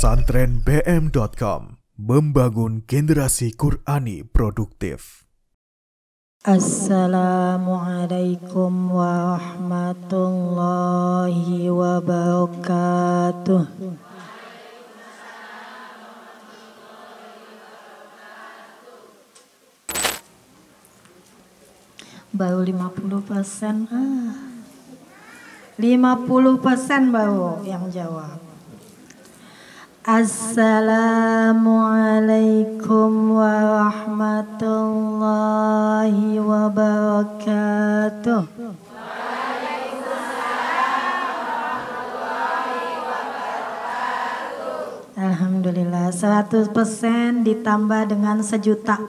Pesantrenbm.com, membangun generasi Qurani produktif. Assalamualaikum warahmatullahi wabarakatuh. Baru 50%. 50% baru yang jawab. Assalamualaikum warahmatullahi wabarakatuh. Alhamdulillah, 100% ditambah dengan 1.000.000%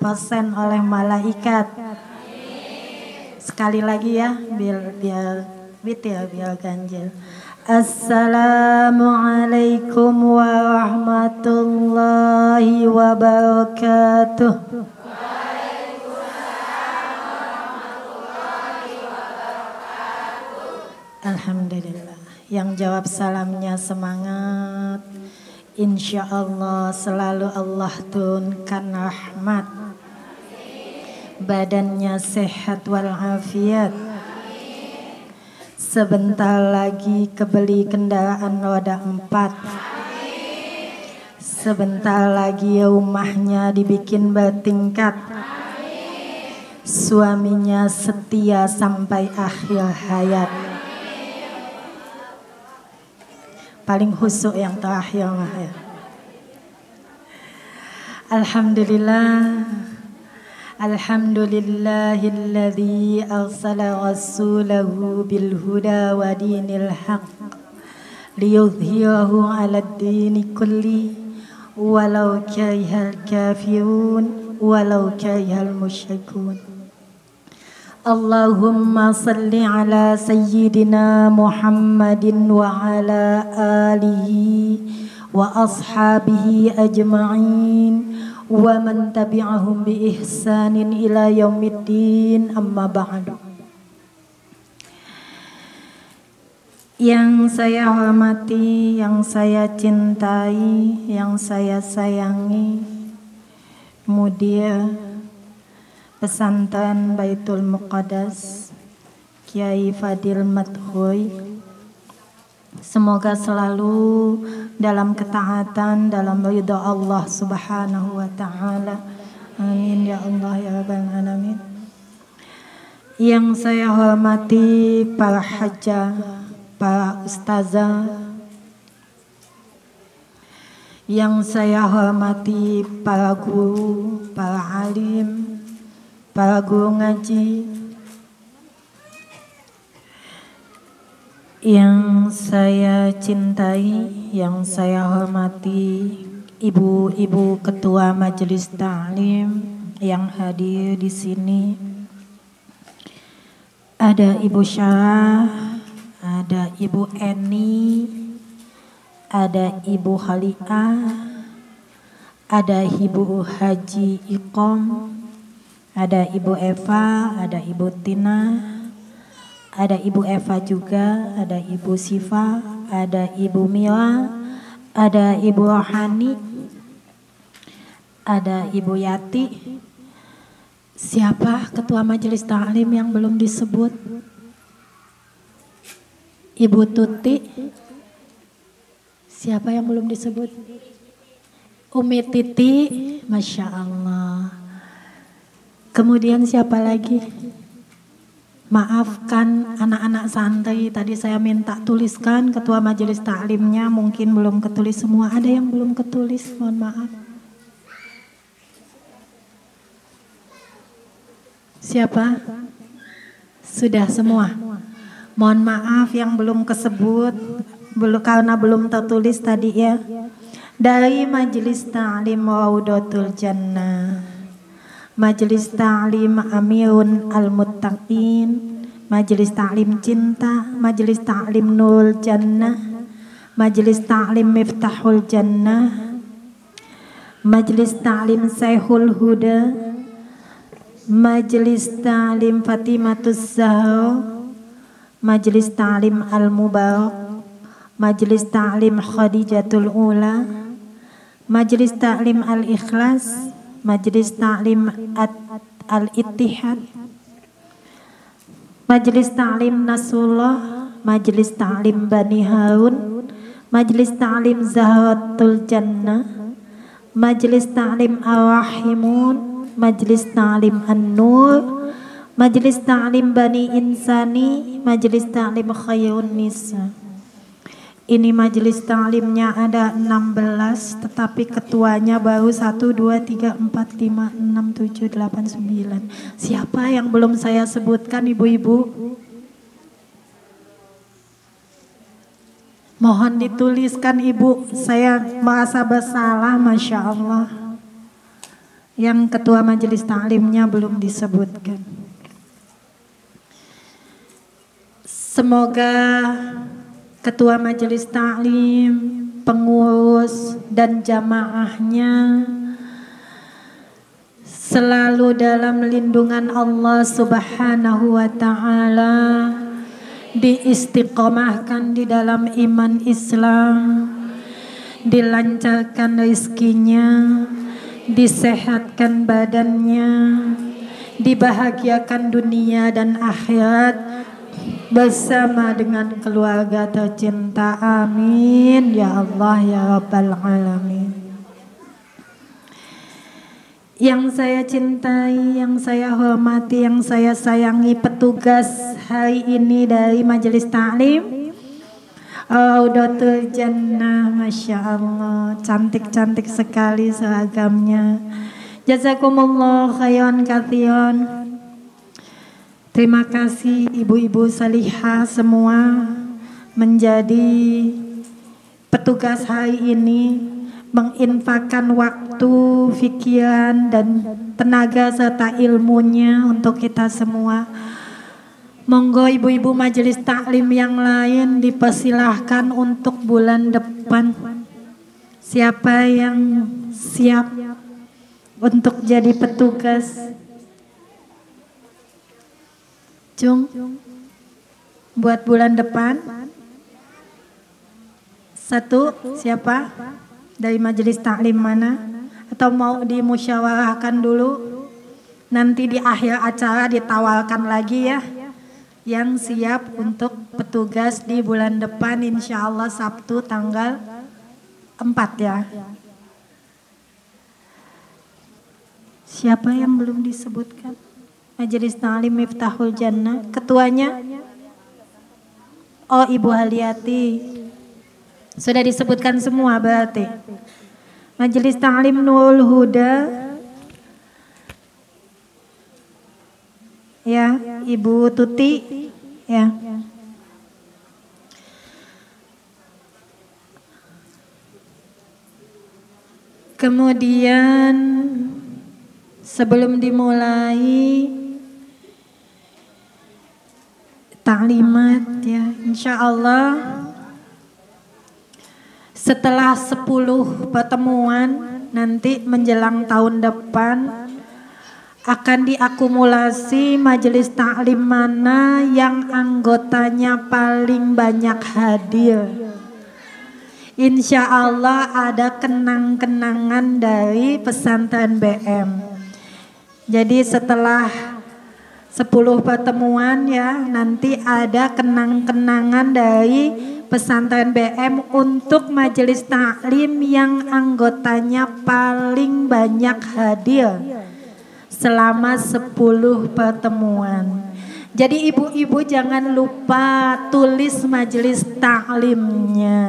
oleh malaikat. Sekali lagi ya, biar ganjil. Assalamualaikum warahmatullahi wabarakatuh. Alhamdulillah. Yang jawab salamnya semangat. Insya Allah selalu Allah turunkan rahmat. Badannya sehat walafiat. Sebentar lagi kebeli kendaraan roda 4. Sebentar lagi rumahnya dibikin bertingkat. Suaminya setia sampai akhir hayat. Paling khusyuk yang terakhir mah ya. Alhamdulillah. Alhamdulillahilladzi arsala rasulahu bil huda wa dinil haqq liyudhhirahu 'alad dini kulli walau karihal kafirun walau karihal musyrikun. Allahumma salli ala sayyidina Muhammadin wa ala alihi wa ashabihi ajma'in wa man tabi'ahum bi ihsanin ila yaumiddin, amma ba'du. Yang saya hormati, yang saya cintai, yang saya sayangi, Mudir Pesantren Baitul Muqaddas Kiai Fadil Madhoy, semoga selalu dalam ketaatan, dalam ridha Allah Subhanahu wa ta'ala. Amin ya Allah ya rabbal alamin. Yang saya hormati para hajjah, para ustazah, yang saya hormati para guru, para alim, para guru ngaji, yang saya cintai, yang saya hormati ibu-ibu ketua majelis ta'lim yang hadir di sini. Ada Ibu Syarah, ada Ibu Eni, ada Ibu Khaliah, ada Ibu Haji Iqom, ada Ibu Eva, ada Ibu Tina, ada Ibu Eva juga, ada Ibu Siva, ada Ibu Mila, ada Ibu Rohani, ada Ibu Yati. Siapa ketua majelis ta'lim yang belum disebut? Ibu Tuti. Siapa yang belum disebut? Umi Titi, Masya Allah. Kemudian siapa lagi? Maafkan anak-anak santri, tadi saya minta tuliskan ketua majelis taklimnya, mungkin belum ketulis semua. Ada yang belum ketulis, mohon maaf. Siapa? Sudah semua. Mohon maaf yang belum kesebut, karena belum tertulis tadi ya. Dari majelis taklim Raudatul Jannah, Majelis Ta'lim Amirun Al-Muttaqin, Majelis Ta'lim Cinta, Majelis Ta'lim Nurul Jannah, Majelis Ta'lim Miftahul Jannah, Majelis Ta'lim Syekhul Huda, Majelis Ta'lim Fatimatus Zahra, Majelis Ta'lim Al-Mubarak, Majelis Ta'lim Khadijatul Ula, Majelis Taklim Al-Ikhlas, Majelis Taklim Al-Ittihad, Majelis Taklim Nasrullah, Majelis Taklim Bani Harun, Majelis Taklim Zahratul Jannah, Majelis Taklim Ar-Rahimun, Majelis Taklim An-Nur, Majelis Taklim Bani Insani, Majelis Taklim Khairun Nisa. Ini majelis taklimnya ada 16, tetapi ketuanya baru 1, 2, 3, 4, 5, 6, 7, 8, 9. Siapa yang belum saya sebutkan ibu-ibu? Mohon dituliskan ibu, saya merasa bersalah, Masya Allah. Yang ketua majelis taklimnya belum disebutkan. Semoga ketua majelis taklim, pengurus dan jamaahnya selalu dalam lindungan Allah Subhanahu wa ta'ala, diistiqomahkan di dalam iman Islam, dilancarkan rezekinya, disehatkan badannya, dibahagiakan dunia dan akhirat bersama dengan keluarga tercinta. Amin ya Allah ya Rabbal Alamin. Yang saya cintai, yang saya hormati, yang saya sayangi petugas hari ini dari majelis taklim Raudatul Jannah, Masya Allah, cantik-cantik sekali seragamnya. Jazakumullah khairan katsiran. Terima kasih ibu-ibu salihah semua menjadi petugas hari ini, menginfakkan waktu, pikiran dan tenaga serta ilmunya untuk kita semua. Monggo ibu-ibu majelis taklim yang lain dipersilahkan untuk bulan depan. Siapa yang siap untuk jadi petugas? Cung, buat bulan depan. Satu, siapa? Dari majelis taklim mana? Atau mau dimusyawarahkan dulu? Nanti di akhir acara ditawarkan lagi ya. Yang siap untuk petugas di bulan depan, insya Allah Sabtu tanggal 4 ya. Siapa yang belum disebutkan? Majelis Taklim Miftahul Jannah, ketuanya? Oh, Ibu Haliati. Sudah disebutkan semua berarti. Majelis Taklim Nurul Huda. Ya, Ibu Tuti. Ya. Kemudian sebelum dimulai taklimat ya, insya Allah setelah 10 pertemuan nanti menjelang tahun depan akan diakumulasi majelis taklim mana yang anggotanya paling banyak hadir. Insya Allah ada kenang-kenangan dari pesantren BM. Jadi setelah 10 pertemuan ya, nanti ada kenang-kenangan dari pesantren BM untuk majelis taklim yang anggotanya paling banyak hadir selama 10 pertemuan. Jadi ibu-ibu jangan lupa tulis majelis taklimnya.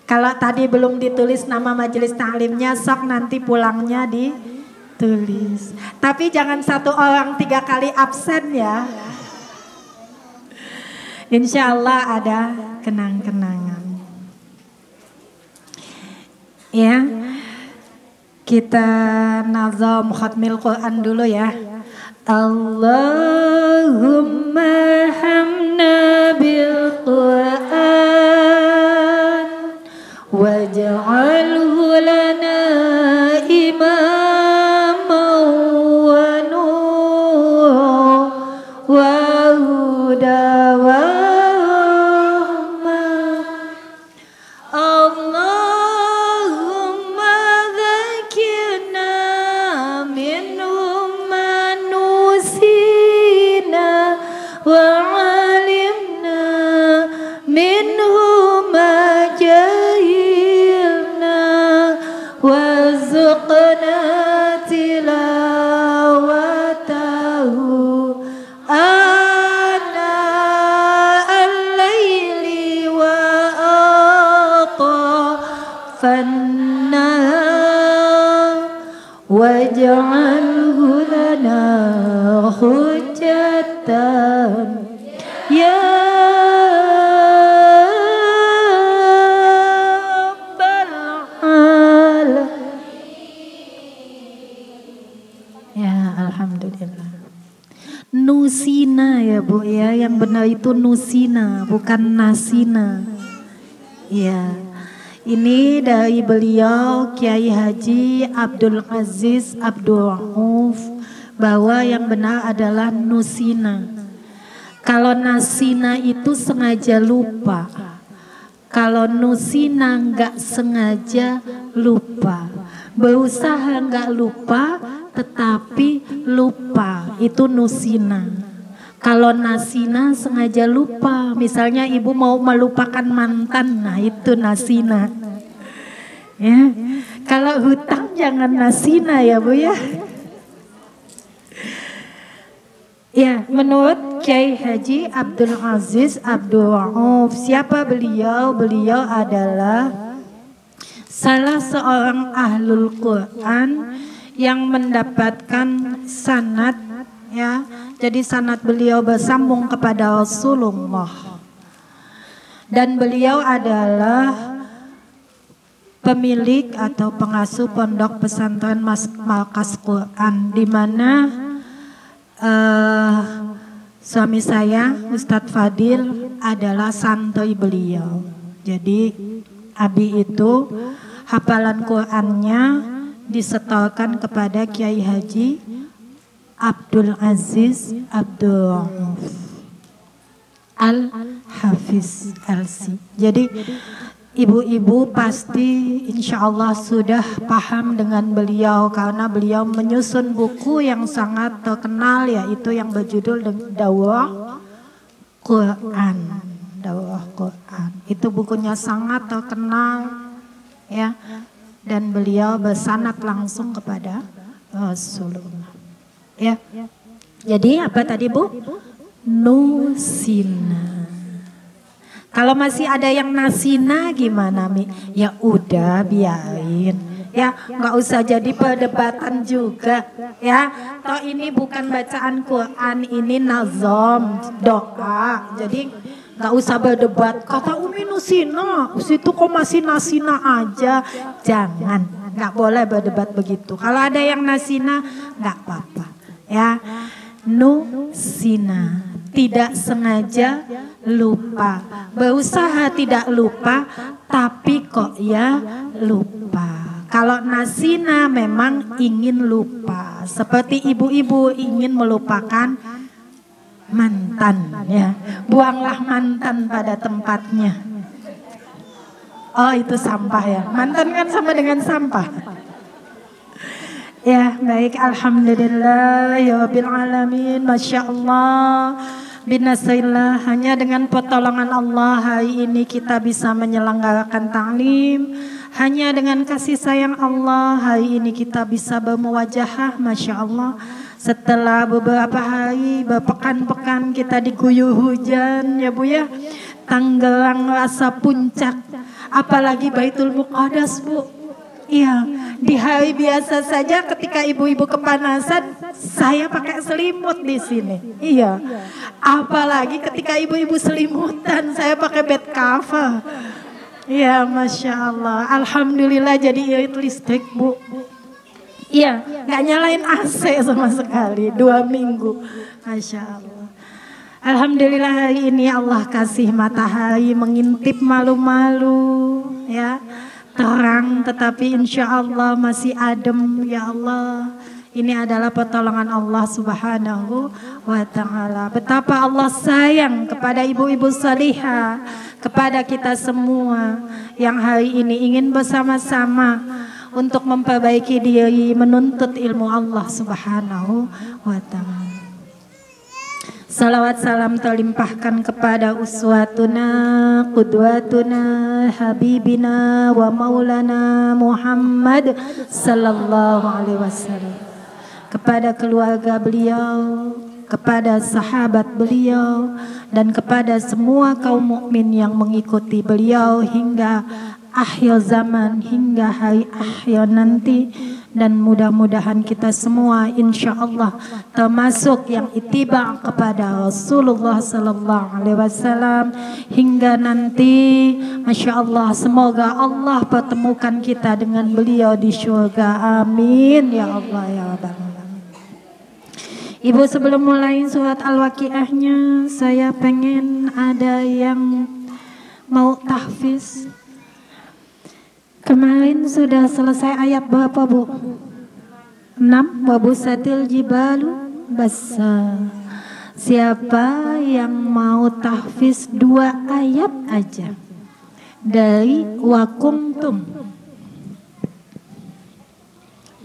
Kalau tadi belum ditulis nama majelis taklimnya, sok nanti pulangnya ditulis. Tapi jangan satu orang 3 kali absen ya. Insya Allah ada kenang-kenangan. Ya, kita nazam khatmil Quran dulu ya. Allahumma hamna bil Quran waj'alhu lana imaman wa nur wa huda wa rahmah. Allahumma منهما جهلنا وارزقنا تلاوته آناء الليل وأطراف النهار واجعله لنا حجة يا Nusina ya Bu ya, yang benar itu nusina bukan nasina. Ya, ini dari beliau Kiai Haji Abdul Aziz Abdul Rauf bahwa yang benar adalah nusina. Kalau nasina itu sengaja lupa, kalau nusina nggak sengaja lupa, berusaha nggak lupa tetapi lupa, itu nusina. Kalau nasina sengaja lupa, misalnya ibu mau melupakan mantan, nah itu nasina. Ya, kalau hutang jangan nasina ya Bu ya. Ya, menurut Kiai Haji Abdul Aziz Abdul Rauf, siapa beliau? Beliau adalah salah seorang ahlul Quran yang mendapatkan sanad, ya. Jadi sanad beliau bersambung kepada Rasulullah. Dan beliau adalah pemilik atau pengasuh pondok pesantren Markas Quran, di mana suami saya Ustadz Fadil adalah santri beliau. Jadi Abi itu hafalan Qurannya disetorkan kepada Kiai Haji Abdul Aziz Abdul Rauf Al-Hafiz LC. Jadi ibu-ibu pasti insya Allah sudah paham dengan beliau karena beliau menyusun buku yang sangat terkenal, yaitu yang berjudul Daurah Quran. Daurah Quran itu bukunya sangat terkenal, ya. Dan beliau bersanad langsung kepada Rasulullah. Ya. Jadi apa tadi Bu? Nusina. Kalau masih ada yang nasina gimana Mi? Ya udah biarin. Ya nggak usah jadi perdebatan juga. Ya, toh ini bukan bacaan Quran, ini nazom doa. Jadi nggak usah berdebat, kata Umi nusina, situ kok masih nasina aja. Jangan, nggak boleh berdebat begitu. Kalau ada yang nasina, nggak apa-apa. Ya, nusina, tidak sengaja lupa, berusaha tidak lupa, tapi kok ya lupa. Kalau nasina memang ingin lupa, seperti ibu-ibu ingin melupakan mantan, ya. Buanglah mantan pada tempatnya. Oh itu sampah ya, mantan kan sama dengan sampah. Ya baik, alhamdulillah ya rabbil alamin, masya Allah, binasrillah. Hanya dengan pertolongan Allah hari ini kita bisa menyelenggarakan ta'lim. Hanya dengan kasih sayang Allah hari ini kita bisa bermuwajahah, masya Allah. Setelah beberapa hari, berpekan-pekan kita diguyur hujan ya Bu ya. Tanggerang rasa puncak, apalagi Baitul Muqaddas Bu. Iya, di hari biasa saja ketika ibu-ibu kepanasan, saya pakai selimut di sini. Iya, apalagi ketika ibu-ibu selimutan, saya pakai bed cover. Iya, masya Allah. Alhamdulillah jadi irit listrik Bu. Iya, nggak nyalain AC sama sekali 2 minggu, masya Allah. Alhamdulillah hari ini Allah kasih matahari mengintip malu-malu, ya, terang, tetapi insya Allah masih adem, ya Allah. Ini adalah pertolongan Allah Subhanahu wa Ta'ala. Betapa Allah sayang kepada ibu-ibu salihah, kepada kita semua yang hari ini ingin bersama-sama untuk memperbaiki diri, menuntut ilmu Allah Subhanahu wa Ta'ala. Salawat salam terlimpahkan kepada uswatuna, qudwatuna, habibina wa maulana Muhammad sallallahu alaihi wasallam. Kepada keluarga beliau, kepada sahabat beliau, dan kepada semua kaum mukmin yang mengikuti beliau hingga akhir zaman, hingga hari akhir nanti. Dan mudah-mudahan kita semua insya Allah termasuk yang ittiba kepada Rasulullah sallallahu alaihi wasallam hingga nanti, masya Allah, semoga Allah pertemukan kita dengan beliau di surga. Amin ya Allah ya Rabbal alamin. Ibu, sebelum mulai surat Al-Waqiahnya, saya pengen ada yang mau tahfiz. Kemarin sudah selesai ayat berapa, Bu? 6. Wabusatil jibalu bassa. Siapa yang mau tahfiz 2 ayat aja dari wakuntum?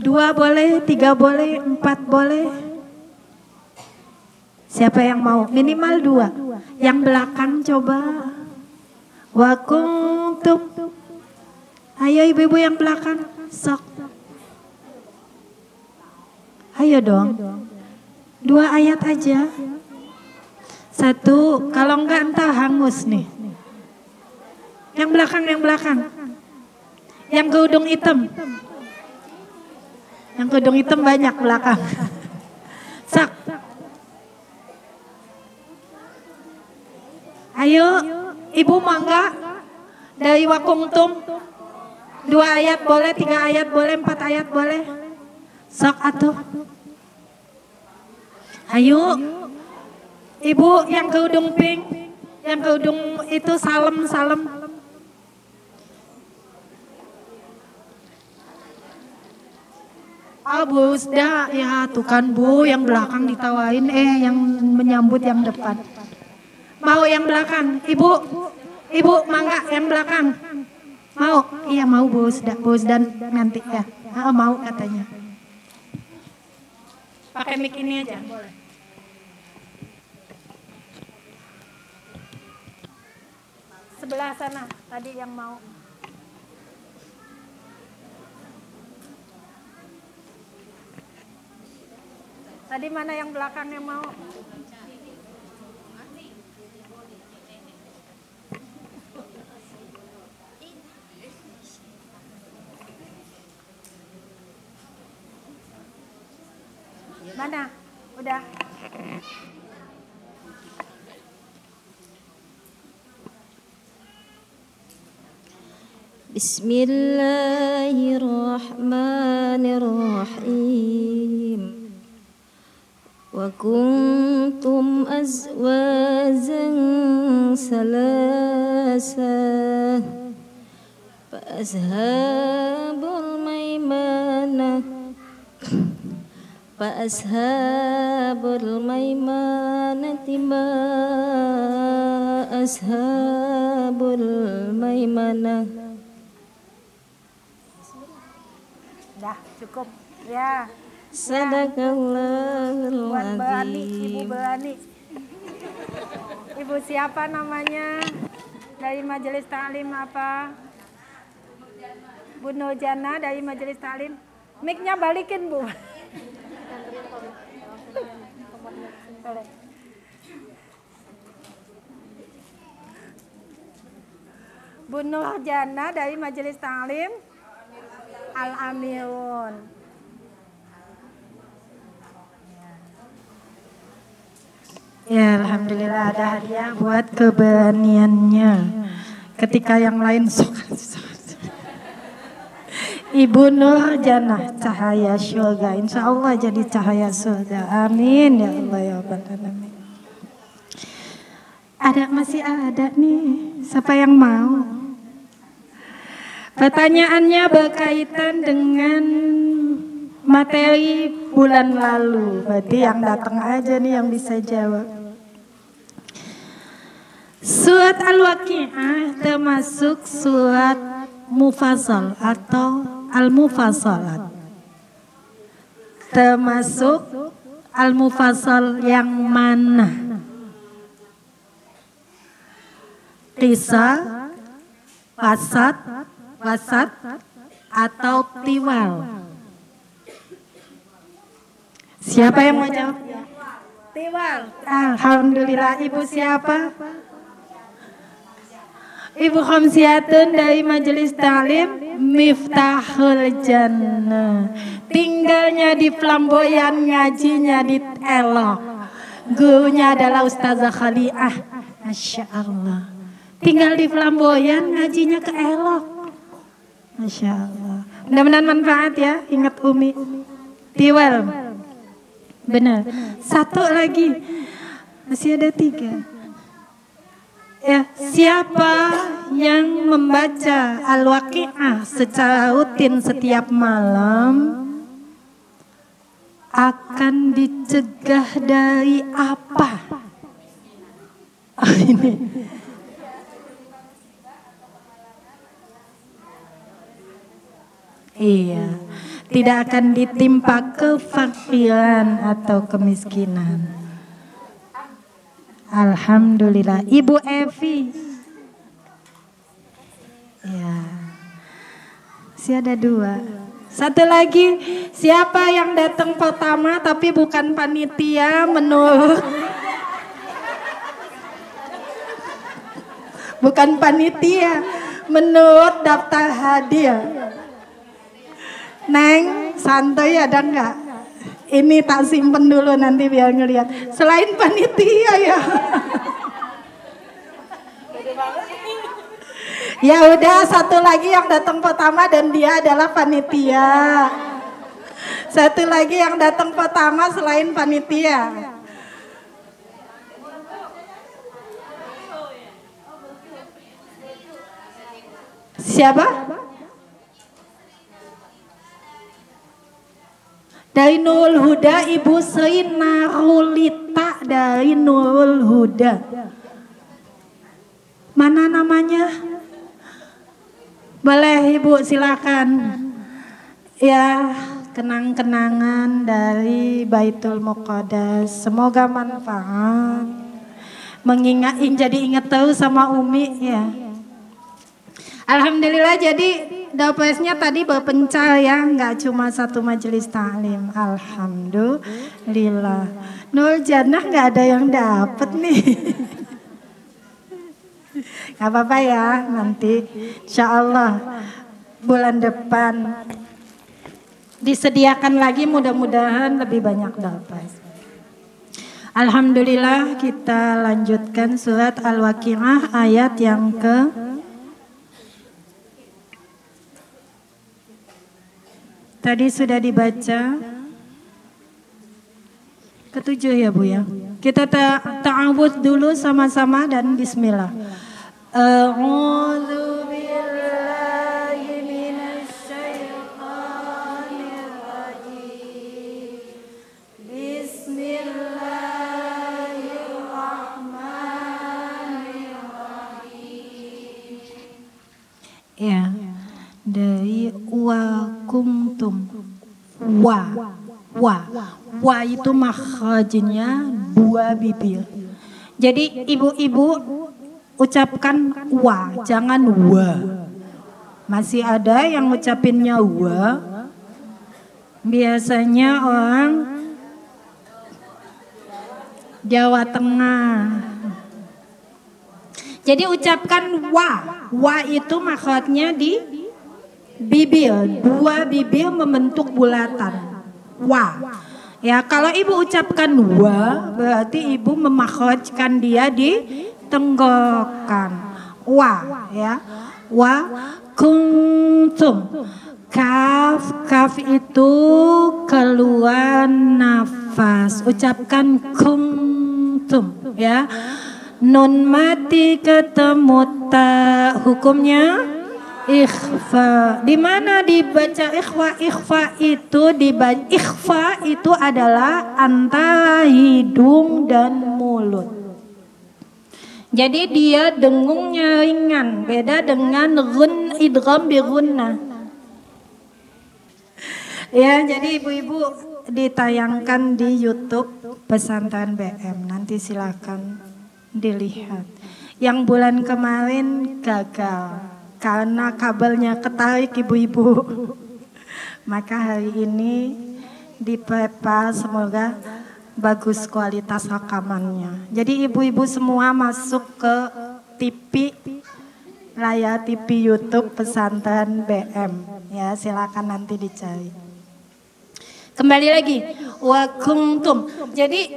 2 boleh, 3 boleh, 4 boleh. Siapa yang mau? Minimal 2. Yang belakang coba. Wakuntum. Ayo ibu-ibu yang belakang, sok. Ayo dong. 2 ayat aja. 1, kalau enggak entah hangus nih. Yang belakang, yang belakang. Yang kerudung hitam. Yang kerudung hitam banyak belakang. Sok. Ayo, ibu mangga dari wakuntum. 2 ayat boleh, 3 ayat boleh, 4 ayat boleh. Sok atuh. Ayo. Ibu yang kerudung pink, yang kerudung itu salem. Bu Usda, ya tuh kan Bu, yang belakang ditawain, yang menyambut yang depan. Mau yang belakang, Ibu mangga yang belakang. Mau? Iya mau Bu Usda nanti ya. Mau katanya. Pakai mic ini aja. Boleh. Sebelah sana tadi yang mau. Tadi mana yang belakang yang mau? Mana? Udah. Bismillahirrahmanirrahim. Wa kuntum azwazan salasa fa ashabul maimanah fa ashabul maimanati ma ashabul maimanah. Dah cukup ya. Sadaqallahul Buat Berani, Ibu azim. Berani. Ibu siapa namanya? Dari Majelis Ta'lim apa? Bu Nurjana dari Majelis Ta'lim. Mic-nya balikin, Bu. Bu Nurjana dari Majelis Ta'lim Al-Amirun. Ya, alhamdulillah ada hadiah buat keberaniannya. Ketika yang lain Ibu Nurjana, cahaya surga. Insya Allah jadi cahaya surga. Amin ya Allah ya Rabbal alamin. Masih ada nih. Siapa yang mau? Pertanyaannya berkaitan dengan materi bulan lalu. Berarti yang datang aja nih yang bisa jawab. Surat Al-Waqiah termasuk surat Mufassal atau Al-Mufassalat. Termasuk Al-Mufassal yang mana? qisa, wasat atau tiwal? Siapa yang mau jawab? Tiwal. Alhamdulillah. Ibu siapa? Ibu Khamsiatun dari Majelis Ta'lim Miftahul Jannah. Tinggalnya di Flamboyan, ngajinya di Elok. Gurunya adalah Ustazah Khaliah. Masya Allah. Tinggal di Flamboyan, ngajinya ke Elok. Masya Allah. Mudah-mudahan manfaat ya. Ingat Umi. Tiwal. Benar. Satu lagi. Masih ada 3. Ya, siapa yang membaca Al-Waqi'ah secara rutin setiap malam akan dicegah dari apa? Ini. Iya, tidak akan ditimpa kefakiran atau kemiskinan. Alhamdulillah. Ibu Evi. Ya. Masih ada 2. Satu lagi, siapa yang datang pertama tapi bukan panitia menurut bukan panitia menurut daftar hadiah? Neng, santai ada enggak? Ini tak simpen dulu nanti biar ngeliat. Selain panitia ya. Ya udah, satu lagi yang datang pertama dan dia adalah panitia. Satu lagi yang datang pertama selain panitia. Siapa? Dari Nurul Huda, Ibu Sri Narulita dari Nurul Huda. Mana namanya? Boleh Ibu, silakan. Ya, kenang-kenangan dari Baitul Muqaddas. Semoga manfaat. Jadi ingat terus sama Umi ya. Alhamdulillah, jadi dapesnya tadi berpencar ya, nggak cuma satu majelis taklim. Alhamdulillah. Nur Jannah nggak ada yang dapet nih. Gak apa-apa ya, nanti insya Allah bulan depan disediakan lagi, mudah-mudahan lebih banyak dapat. Alhamdulillah, kita lanjutkan surat Al-Waqi'ah ayat yang tadi sudah dibaca ke-7 ya Bu ya. Kita ta'awudz dulu sama-sama dan bismillah. A'udzu billahi minasy syaithanir rajim. Bismillahirrahmanirrahim. Ya. Dari wa kuntum, wa itu makhrajnya 2 bibir. Jadi ibu-ibu ucapkan wa, jangan wa. Masih ada yang ucapinnya wa. Biasanya orang Jawa Tengah. Jadi ucapkan wa itu makhrajnya di bibir, 2 bibir membentuk bulatan. Wa. Ya, kalau ibu ucapkan wa, berarti ibu memakhrajkan dia di tenggorokan. Wa, ya. Wa kuntum. Kaf itu keluar nafas. Ucapkan kuntum, ya. Nun mati ketemu ta, hukumnya ikhfa. Di mana dibaca ikhfa? Ikhfa itu adalah antara hidung dan mulut. Jadi dia dengungnya ringan, beda dengan idgham bi gunnah. Ya, jadi ibu-ibu ditayangkan di YouTube Pesantren BM. Nanti silakan dilihat. Yang bulan kemarin gagal karena kabelnya ketarik ibu-ibu. Maka hari ini diprepare, semoga bagus kualitas rekamannya. Jadi ibu-ibu semua masuk ke TV, layar TV YouTube Pesantren BM. Ya, silakan nanti dicari. Kembali lagi, wa kuntum. Jadi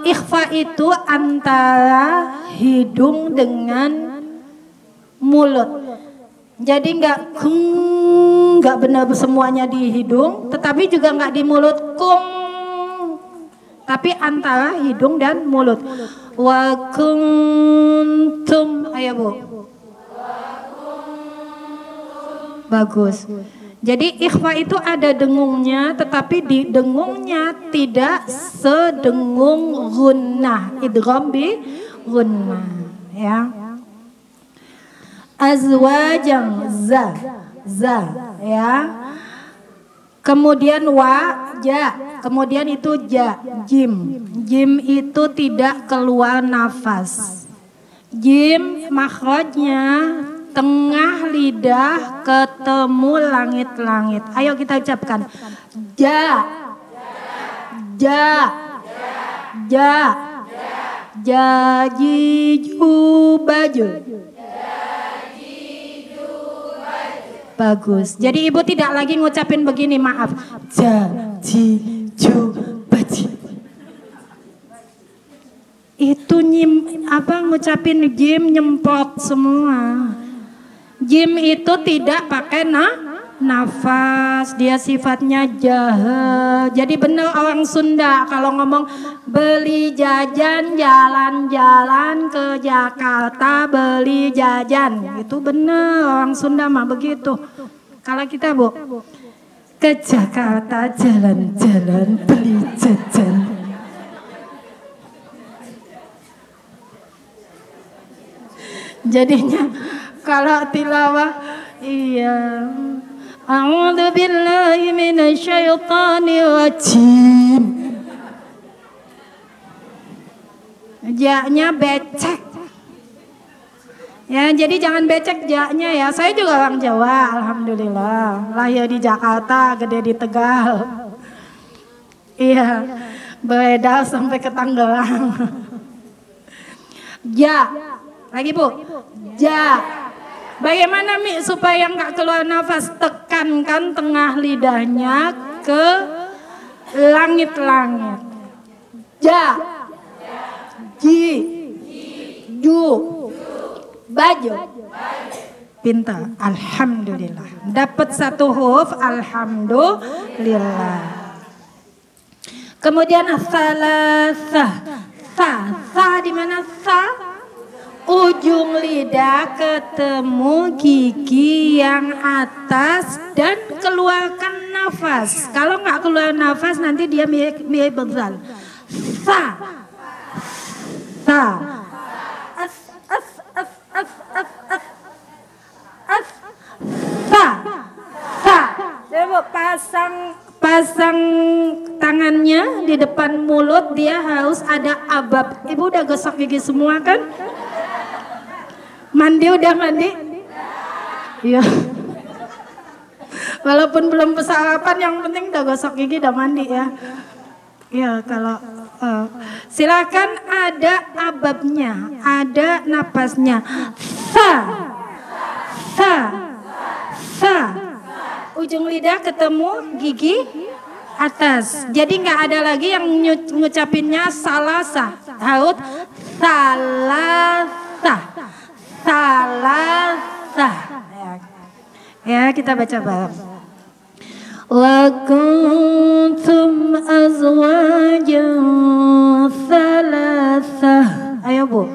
ikhfa itu antara hidung dengan mulut. Jadi nggak benar semuanya di hidung, tetapi juga nggak di mulut tapi antara hidung dan mulut. Wa kuntum, ayo Bu. Bagus. Jadi ikhfa itu ada dengungnya, tetapi di dengungnya tidak sedengung gunnah, idgham bi gunnah, ya. Azwajan, za, ya. Kemudian wa, ja, kemudian itu ja, jim. Jim itu tidak keluar nafas. Jim makhrajnya tengah lidah ketemu langit-langit. Ayo kita ucapkan. Ja. Ja. Ja. Jajiju baju. Bagus. Jadi ibu tidak lagi ngucapin begini, maaf. Jajiju baju. Itu ngucapin jim nyemprot semua. Jim itu tidak pakai nafas, dia sifatnya jahe. Jadi benar orang Sunda kalau ngomong beli jajan, jalan-jalan ke Jakarta beli jajan, itu benar orang Sunda mah begitu. Kalau kita Bu, ke Jakarta jalan-jalan beli jajan. Jadinya kalau tilawah, iya, a'udzu billahi minasyaitonir rajim. Ja-nya becek. Ya, jadi jangan becek ja-nya ya. Saya juga orang Jawa, alhamdulillah. Lahir di Jakarta, gede di Tegal. Iya, beredar sampai ke Tangerang. Ja. Lagi Bu, ja. Bagaimana Mi supaya nggak keluar nafas? Tekankan tengah lidahnya ke langit-langit. Ja, ji, ju, baju. Pintar, alhamdulillah. Dapat satu huruf, alhamdulillah. Kemudian salasah, sa di mana sa? Ujung lidah ketemu gigi yang atas dan keluarkan nafas. Kalau nggak keluar nafas nanti dia mirip berzal. Sa, sa, as, sa, sa. Coba pasang tangannya di depan mulut, dia harus ada abab. Ibu udah gosok gigi semua kan? Mandi udah mandi? Iya. Walaupun belum sarapan, yang penting udah gosok gigi, udah mandi ya. Iya, kalau silakan ada ababnya, ada napasnya. Sa, sa, sa. Ujung lidah ketemu gigi atas. Jadi nggak ada lagi yang ngucapinnya salasa. Harus salasa. Salasa. Ya, kita baca bareng. Wa kuntum azwajan salasah. Ayo Bu.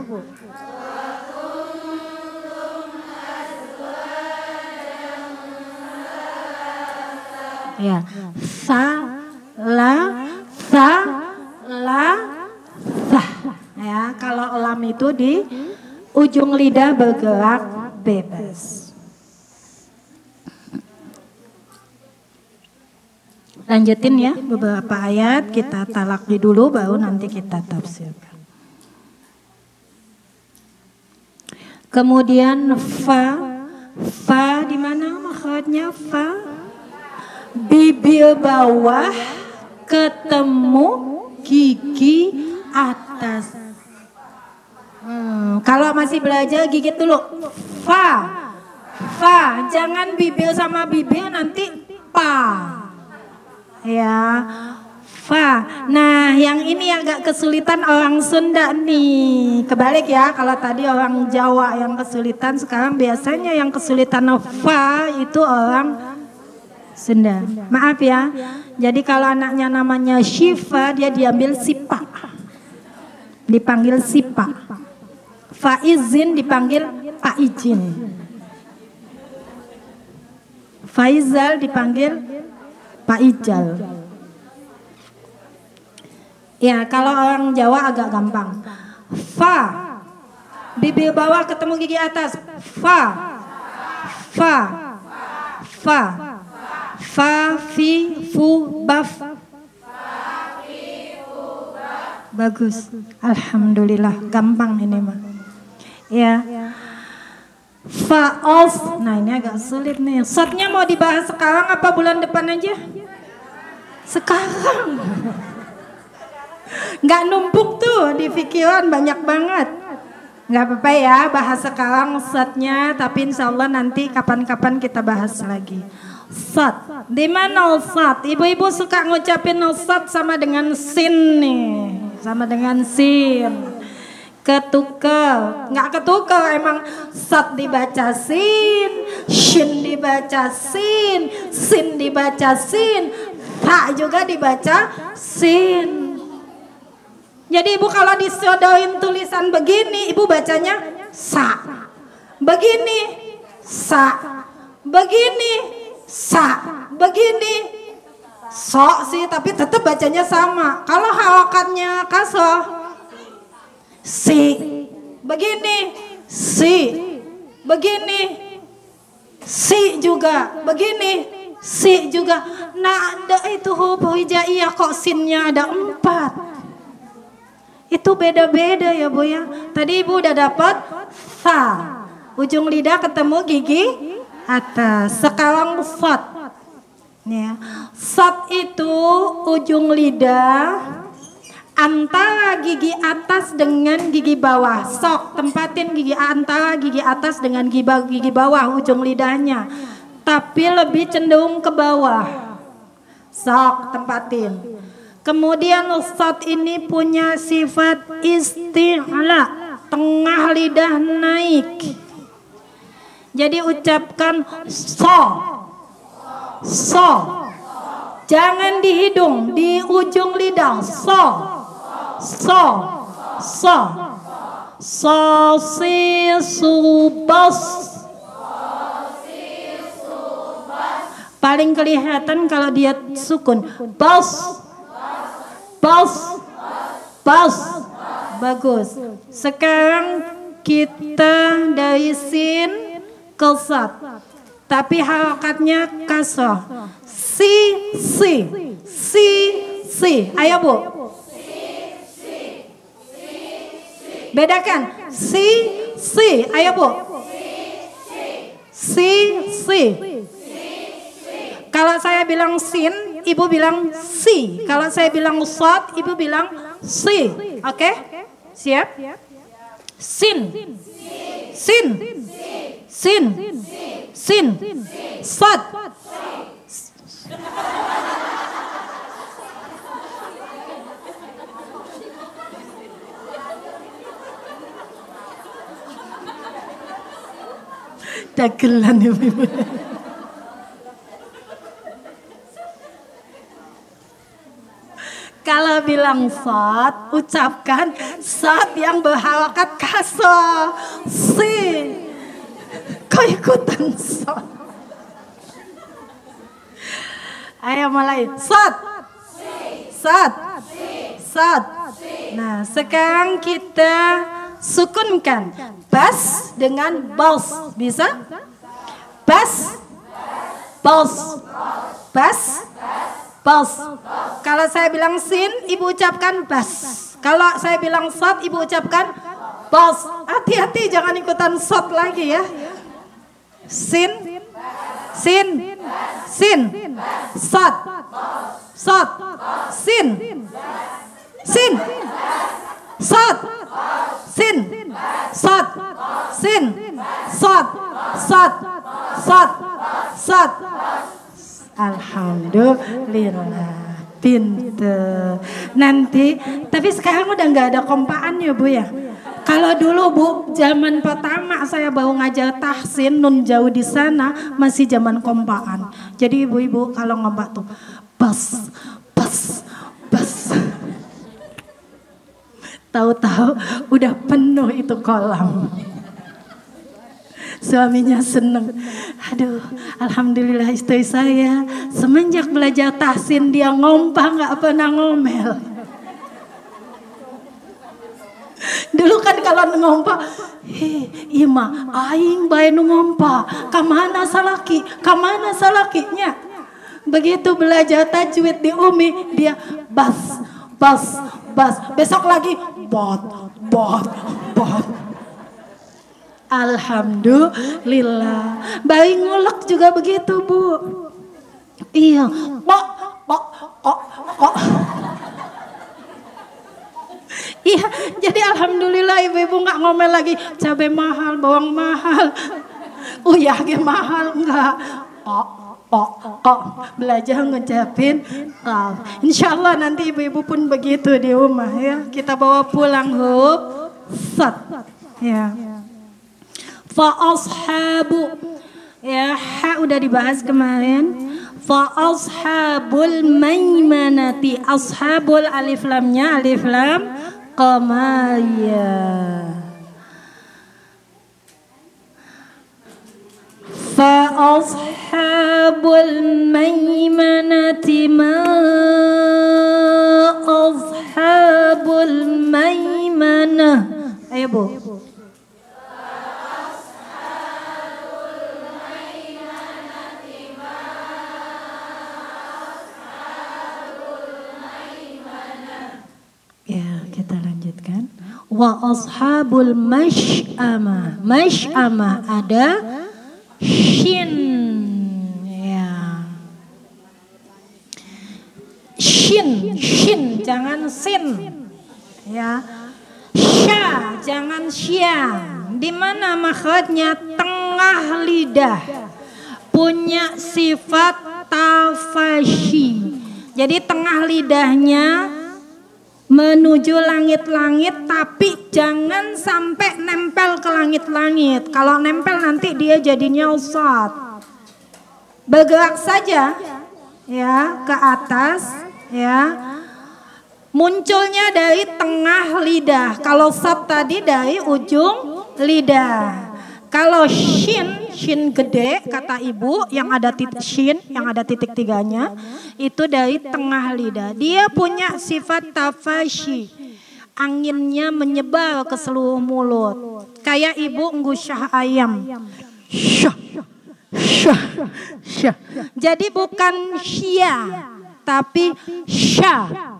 Ya. Salasah. Ya, kalau lam itu di ujung lidah bergerak bebas. Lanjutin ya beberapa ayat, kita talaki dulu baru nanti kita tafsirkan. Kemudian fa. Fa di mana makhrajnya fa? Bibir bawah ketemu gigi atas. Kalau masih belajar gigit dulu. Fa. Fa, jangan bibir sama bibir nanti pa. Ya. Fa. Nah, yang ini agak kesulitan orang Sunda nih. Kebalik ya, kalau tadi orang Jawa yang kesulitan, sekarang biasanya yang kesulitan fa itu orang Sunda. Maaf ya. Jadi kalau anaknya namanya Syifa, dia diambil Sipa. Dipanggil Sipa. Faizin dipanggil Pak Izin. Faizal dipanggil Pak Ijal. Ya, kalau orang Jawa agak gampang. Fa. Bibir bawah ketemu gigi atas. Fa. Fa. Fa. Fa, fi, fu, baf. Bagus. Alhamdulillah, gampang ini mah. Ya. Faos. Nah, ini agak sulit nih. Shotnya mau dibahas sekarang apa bulan depan aja? Sekarang. Nggak numpuk tuh di pikiran, banyak banget. Nggak apa-apa ya, bahas sekarang shotnya, tapi insya Allah nanti kapan-kapan kita bahas lagi. Shot, di mana shot? Ibu-ibu suka ngucapin shot sama dengan sin nih, sama dengan sin. Ketuker, nggak ketuker, emang shot dibaca sin, shin dibaca sin dibaca sin, fa juga dibaca sin. Jadi ibu kalau disodoin tulisan begini, ibu bacanya sa. Begini, sa. Begini, sa. Begini, so sih, tapi tetap bacanya sama. Kalau harokatnya kasroh, si. Begini, si. Begini, si juga. Begini, si juga. Nah, ada itu huruf hijaiyah kok sinnya ada 4. Itu beda-beda ya Bu ya. Tadi Ibu udah dapat fa. Ujung lidah ketemu gigi atas. Sekarang sot. Ya. Sot itu ujung lidah antara gigi atas dengan gigi bawah. Sok tempatin gigi antara gigi atas dengan gigi bawah ujung lidahnya. Tapi lebih cenderung ke bawah. Sok tempatin. Kemudian sot ini punya sifat isti'la, tengah lidah naik. Jadi ucapkan so. So. Jangan di hidung, di ujung lidah. So. So. So. So si su bos. Paling kelihatan kalau dia sukun. Bos. Bos, bos, bagus. Sekarang kita dari sin ke sot, tapi harokatnya kasroh. Si, si, si, si. Ayo Bu. Bedakan. Si, si. Ayo Bu. Si, si. Kalau saya bilang sin, Ibu bilang si. Kalau saya bilang sot, Ibu bilang si. Oke? Siap? Sin. Sin. Sin. Sin. Sot. Dagelan Ibu. Kalau bilang sot, ucapkan sot yang berharokat kasroh. Si. Kok ikutan sot? Ayo mulai. Sot. Sot. Sot. Nah, sekarang kita sukunkan bas dengan bos. Bisa? Bas. Bos. Bas. Bos. Kalau saya bilang sin, Ibu ucapkan bas. Kalau saya bilang sot, Ibu ucapkan bos. Hati-hati jangan ikutan shot lagi ya. Sin, sin, sin, shot, shot, sin, sin, shot, sin, shot, sin, shot, shot, shot, shot. Alhamdulillah, pinter. Nanti, tapi sekarang udah nggak ada kompaan ya Bu ya. Kalau dulu Bu, zaman pertama saya baru ngajar tahsin nun jauh di sana masih zaman kompaan. Jadi ibu-ibu kalau ngompak tuh bas, bas, bas. Tahu-tahu udah penuh itu kolam. Suaminya seneng. Aduh, alhamdulillah istri saya semenjak belajar tahsin dia ngompak nggak pernah ngomel. Dulu kan kalau ngompak, ima aing bae nu ngompak, kamana salaki, kamana salakinya. Begitu belajar tajwid di Umi dia bas, bas, bas. Besok lagi bot, bot, bot. Alhamdulillah. Bayi ngulek juga begitu Bu. Iya. Pok, pok, pok, pok. Iya. Jadi alhamdulillah ibu-ibu nggak ngomel lagi. Cabai mahal, bawang mahal. Uyah ge mahal enggak. Pok, pok, pok. Belajar ngucapin. Insya Allah nanti ibu-ibu pun begitu di rumah ya. Kita bawa pulang hub. Sat. Ya. Fa ashabu ya ha udah dibahas kemarin. Fa ashabul maimanati, ashabul alif lamnya alif lam qamaya. Fa ashabul maimanati ma ashabul maimanah. Ayo Bu. Ya, kita lanjutkan. Wa ashabul masy'amah. Masy'amah ada shin. Ya. Shin, shin jangan sin. Ya. Sya jangan sya. Di mana makhrajnya? Tengah lidah. Punya sifat tafashi. Jadi tengah lidahnya menuju langit-langit, tapi jangan sampai nempel ke langit-langit. Kalau nempel nanti dia jadinya usat. Bergerak saja ya ke atas ya. Munculnya dari tengah lidah. Kalau sat tadi dari ujung lidah. Kalau shin, shin gede kata ibu yang ada titik shin, yang ada titik tiganya, itu dari tengah lidah. Dia punya sifat tafashi, anginnya menyebar ke seluruh mulut. Kayak ibu nggusyah ayam. Syah, syah, syah. Jadi bukan syah, tapi syah.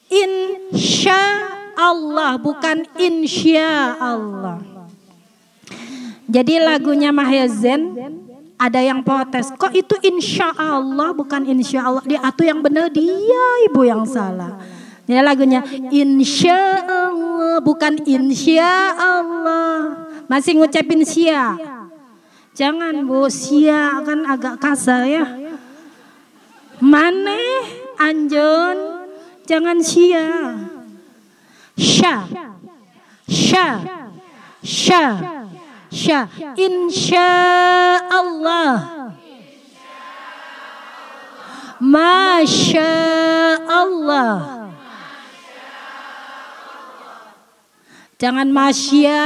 Insya Allah, bukan insya Allah. Jadi lagunya Mahya Zain ada yang protes, kok itu insya Allah bukan insya Allah. Dia atau yang benar dia ibu yang salah. Ya lagunya insya Allah bukan insya Allah. Masih ngucapin sia. Jangan Bu, sia kan agak kasar ya. Maneh anjon jangan sia. Sya, sya, sya. Sya, insya Allah, masya Allah. Jangan masya,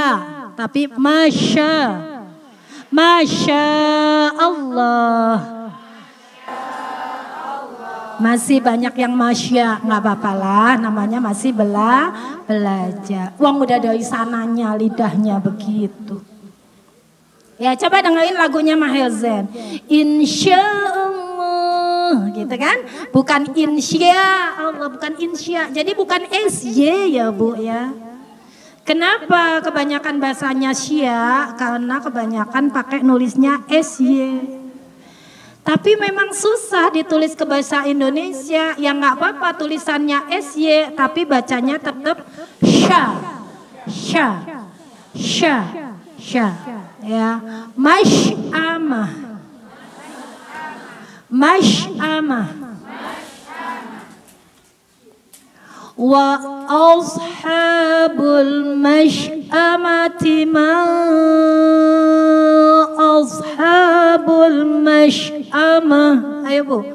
tapi masya, masya Allah. Masih banyak yang masya, nggak apa-apa lah, namanya masih belajar. Uang udah dari sananya, lidahnya begitu. Ya coba dengerin lagunya Mahya Zain. Insya Allah gitu kan. Bukan insya Allah, bukan insya. Jadi bukan SY ya Bu ya. Kenapa kebanyakan bahasanya Sya? Karena kebanyakan pakai nulisnya SY. Tapi memang susah ditulis ke bahasa Indonesia. Ya nggak apa-apa tulisannya SY, tapi bacanya tetap Sya, Sya, Sya, Sya. Ya, Masy'amah, Masy'amah. Wa ashabul masy'amati ma ashabul masy'amah. Ayo Bu.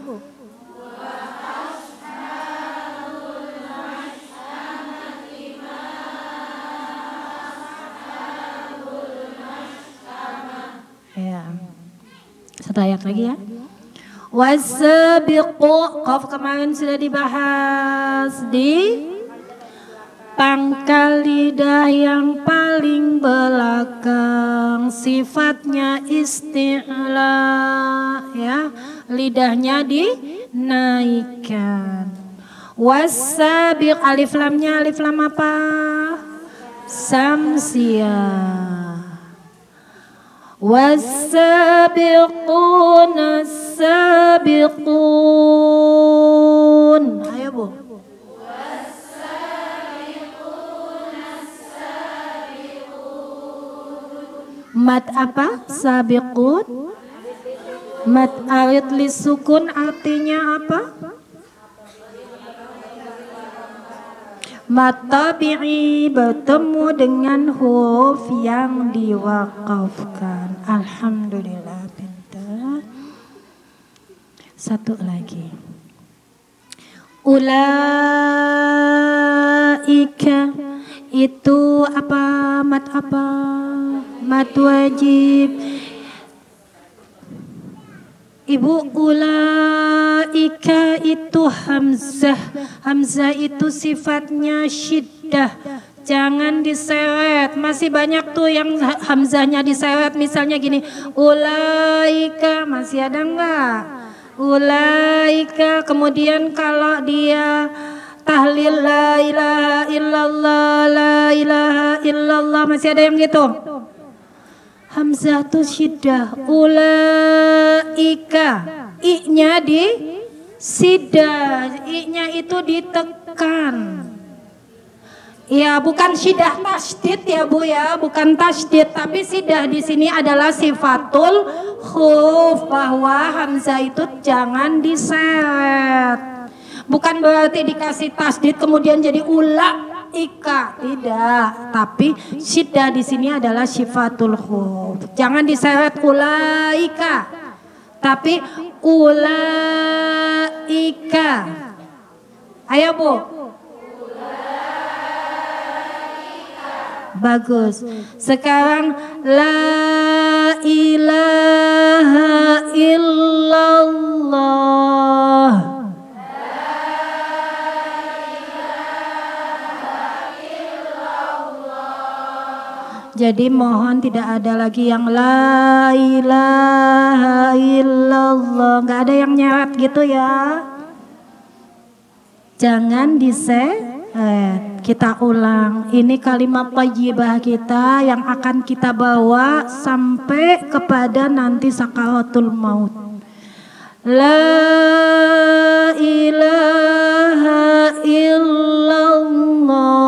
Ya. Satu ayat lagi ya. Wasabiqu, qaf kemarin sudah dibahas di pangkal lidah yang paling belakang, sifatnya isti'la, ya, lidahnya dinaikkan. Wasabiq, alif lamnya alif lam apa? Samsiyah. Wasabiquna sabiqun. Ayo Bu. Mat apa? Sabiqun. Mat arid li sukun artinya apa? Mat tabi'i bertemu dengan huruf yang diwakafkan. Alhamdulillah pintar. Satu lagi. Ulaika itu apa? Mat apa? Mat wajib. Ibu, ulaika itu hamzah. Hamzah itu sifatnya syiddah. Jangan diseret. Masih banyak tuh yang hamzahnya diseret. Misalnya gini, ulaika, masih ada enggak? Ulaika. Kemudian kalau dia tahlil la ilaha illallah, la ilaha illallah, masih ada yang gitu. Hamzah tuh syiddah. Ulaika, i-nya di siddah, i-nya itu ditekan. Ya, bukan syiddah tasydid ya Bu ya, bukan tasydid, tapi siddah di sini adalah sifatul huruf, bahwa hamzah itu jangan diseret. Bukan berarti dikasih tasydid kemudian jadi ulaika, tidak. Tapi syiddah di sini adalah sifatul huruf. Jangan diseret ulaika, tapi ulaika. Ayo Bu. Bagus. Sekarang la ilaha illallah. Jadi mohon tidak ada lagi yang la ilaha illallah, nggak ada yang nyeret gitu ya. Jangan diseret. Kita ulang, ini kalimat thayyibah kita yang akan kita bawa sampai kepada nanti sakaratul maut. La ilaha illallah.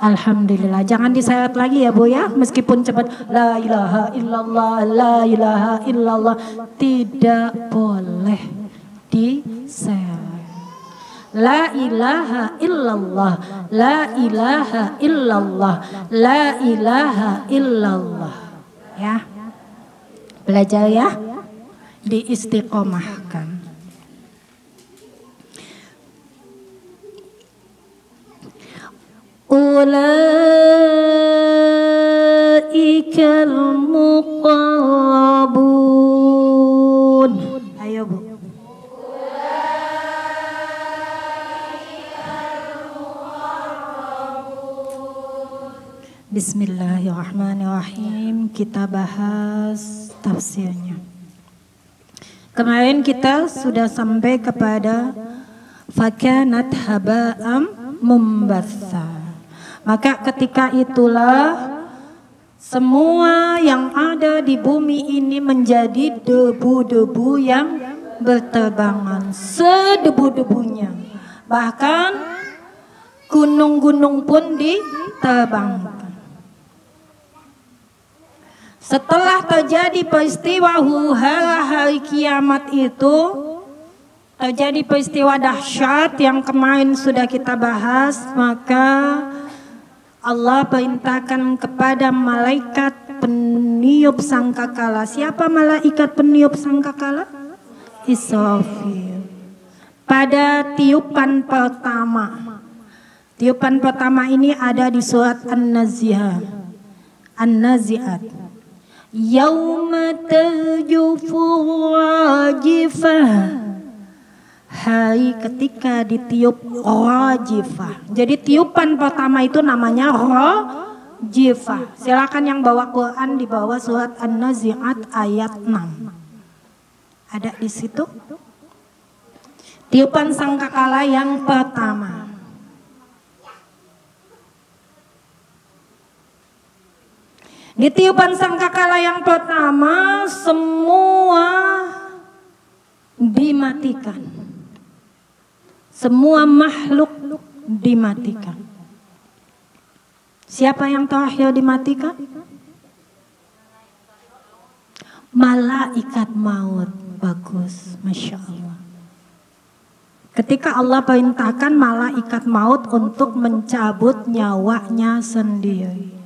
Alhamdulillah, jangan diseret lagi ya Bu ya, meskipun cepat. La ilaha illallah, la ilaha illallah, tidak boleh diseret. La ilaha illallah, la ilaha illallah, la ilaha illallah. Ya, belajar ya, diistiqomahkan. Ulaikal muqarrabun. Ayo Bu. Bismillahirrahmanirrahim. Kita bahas tafsirnya. Kemarin kita sudah sampai kepada fakanat haba'am mumbatsa. Maka ketika itulah semua yang ada di bumi ini menjadi debu-debu yang berterbangan, sedebu-debunya. Bahkan gunung-gunung pun diterbangkan. Setelah terjadi peristiwa huru-hara hari kiamat itu, terjadi peristiwa dahsyat yang kemarin sudah kita bahas, maka Allah perintahkan kepada malaikat peniup sangkakala. Siapa malaikat peniup sangkakala? Israfil. Pada tiupan pertama. Tiupan pertama ini ada di surat An-Nazi'at. An-Nazi'at. Yauma tarjufu rajifah. Hari ketika ditiup rajifah. Jadi tiupan pertama itu namanya rajifah. Silakan yang bawa Quran di bawah surat An-Nazi'at ayat 6. Ada di situ. Tiupan sangkakala yang pertama. Di tiupan sangkakala yang pertama semua dimatikan. Semua makhluk dimatikan. Siapa yang terakhir dimatikan? Malaikat maut. Bagus, Masya Allah. Ketika Allah perintahkan malaikat maut untuk mencabut nyawanya sendiri.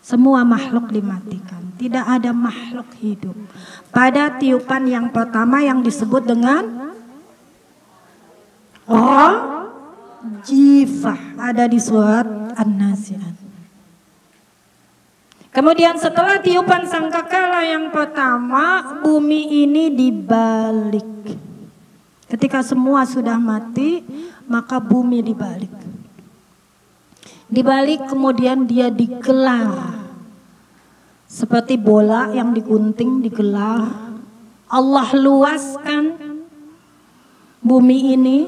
Semua makhluk dimatikan. Tidak ada makhluk hidup. Pada tiupan yang pertama yang disebut dengan rajifah, ada di surat An-Nazi'at. Kemudian setelah tiupan sangkakala yang pertama, bumi ini dibalik. Ketika semua sudah mati, maka bumi dibalik. Dibalik kemudian dia digelar. Seperti bola yang digunting digelar. Allah luaskan bumi ini,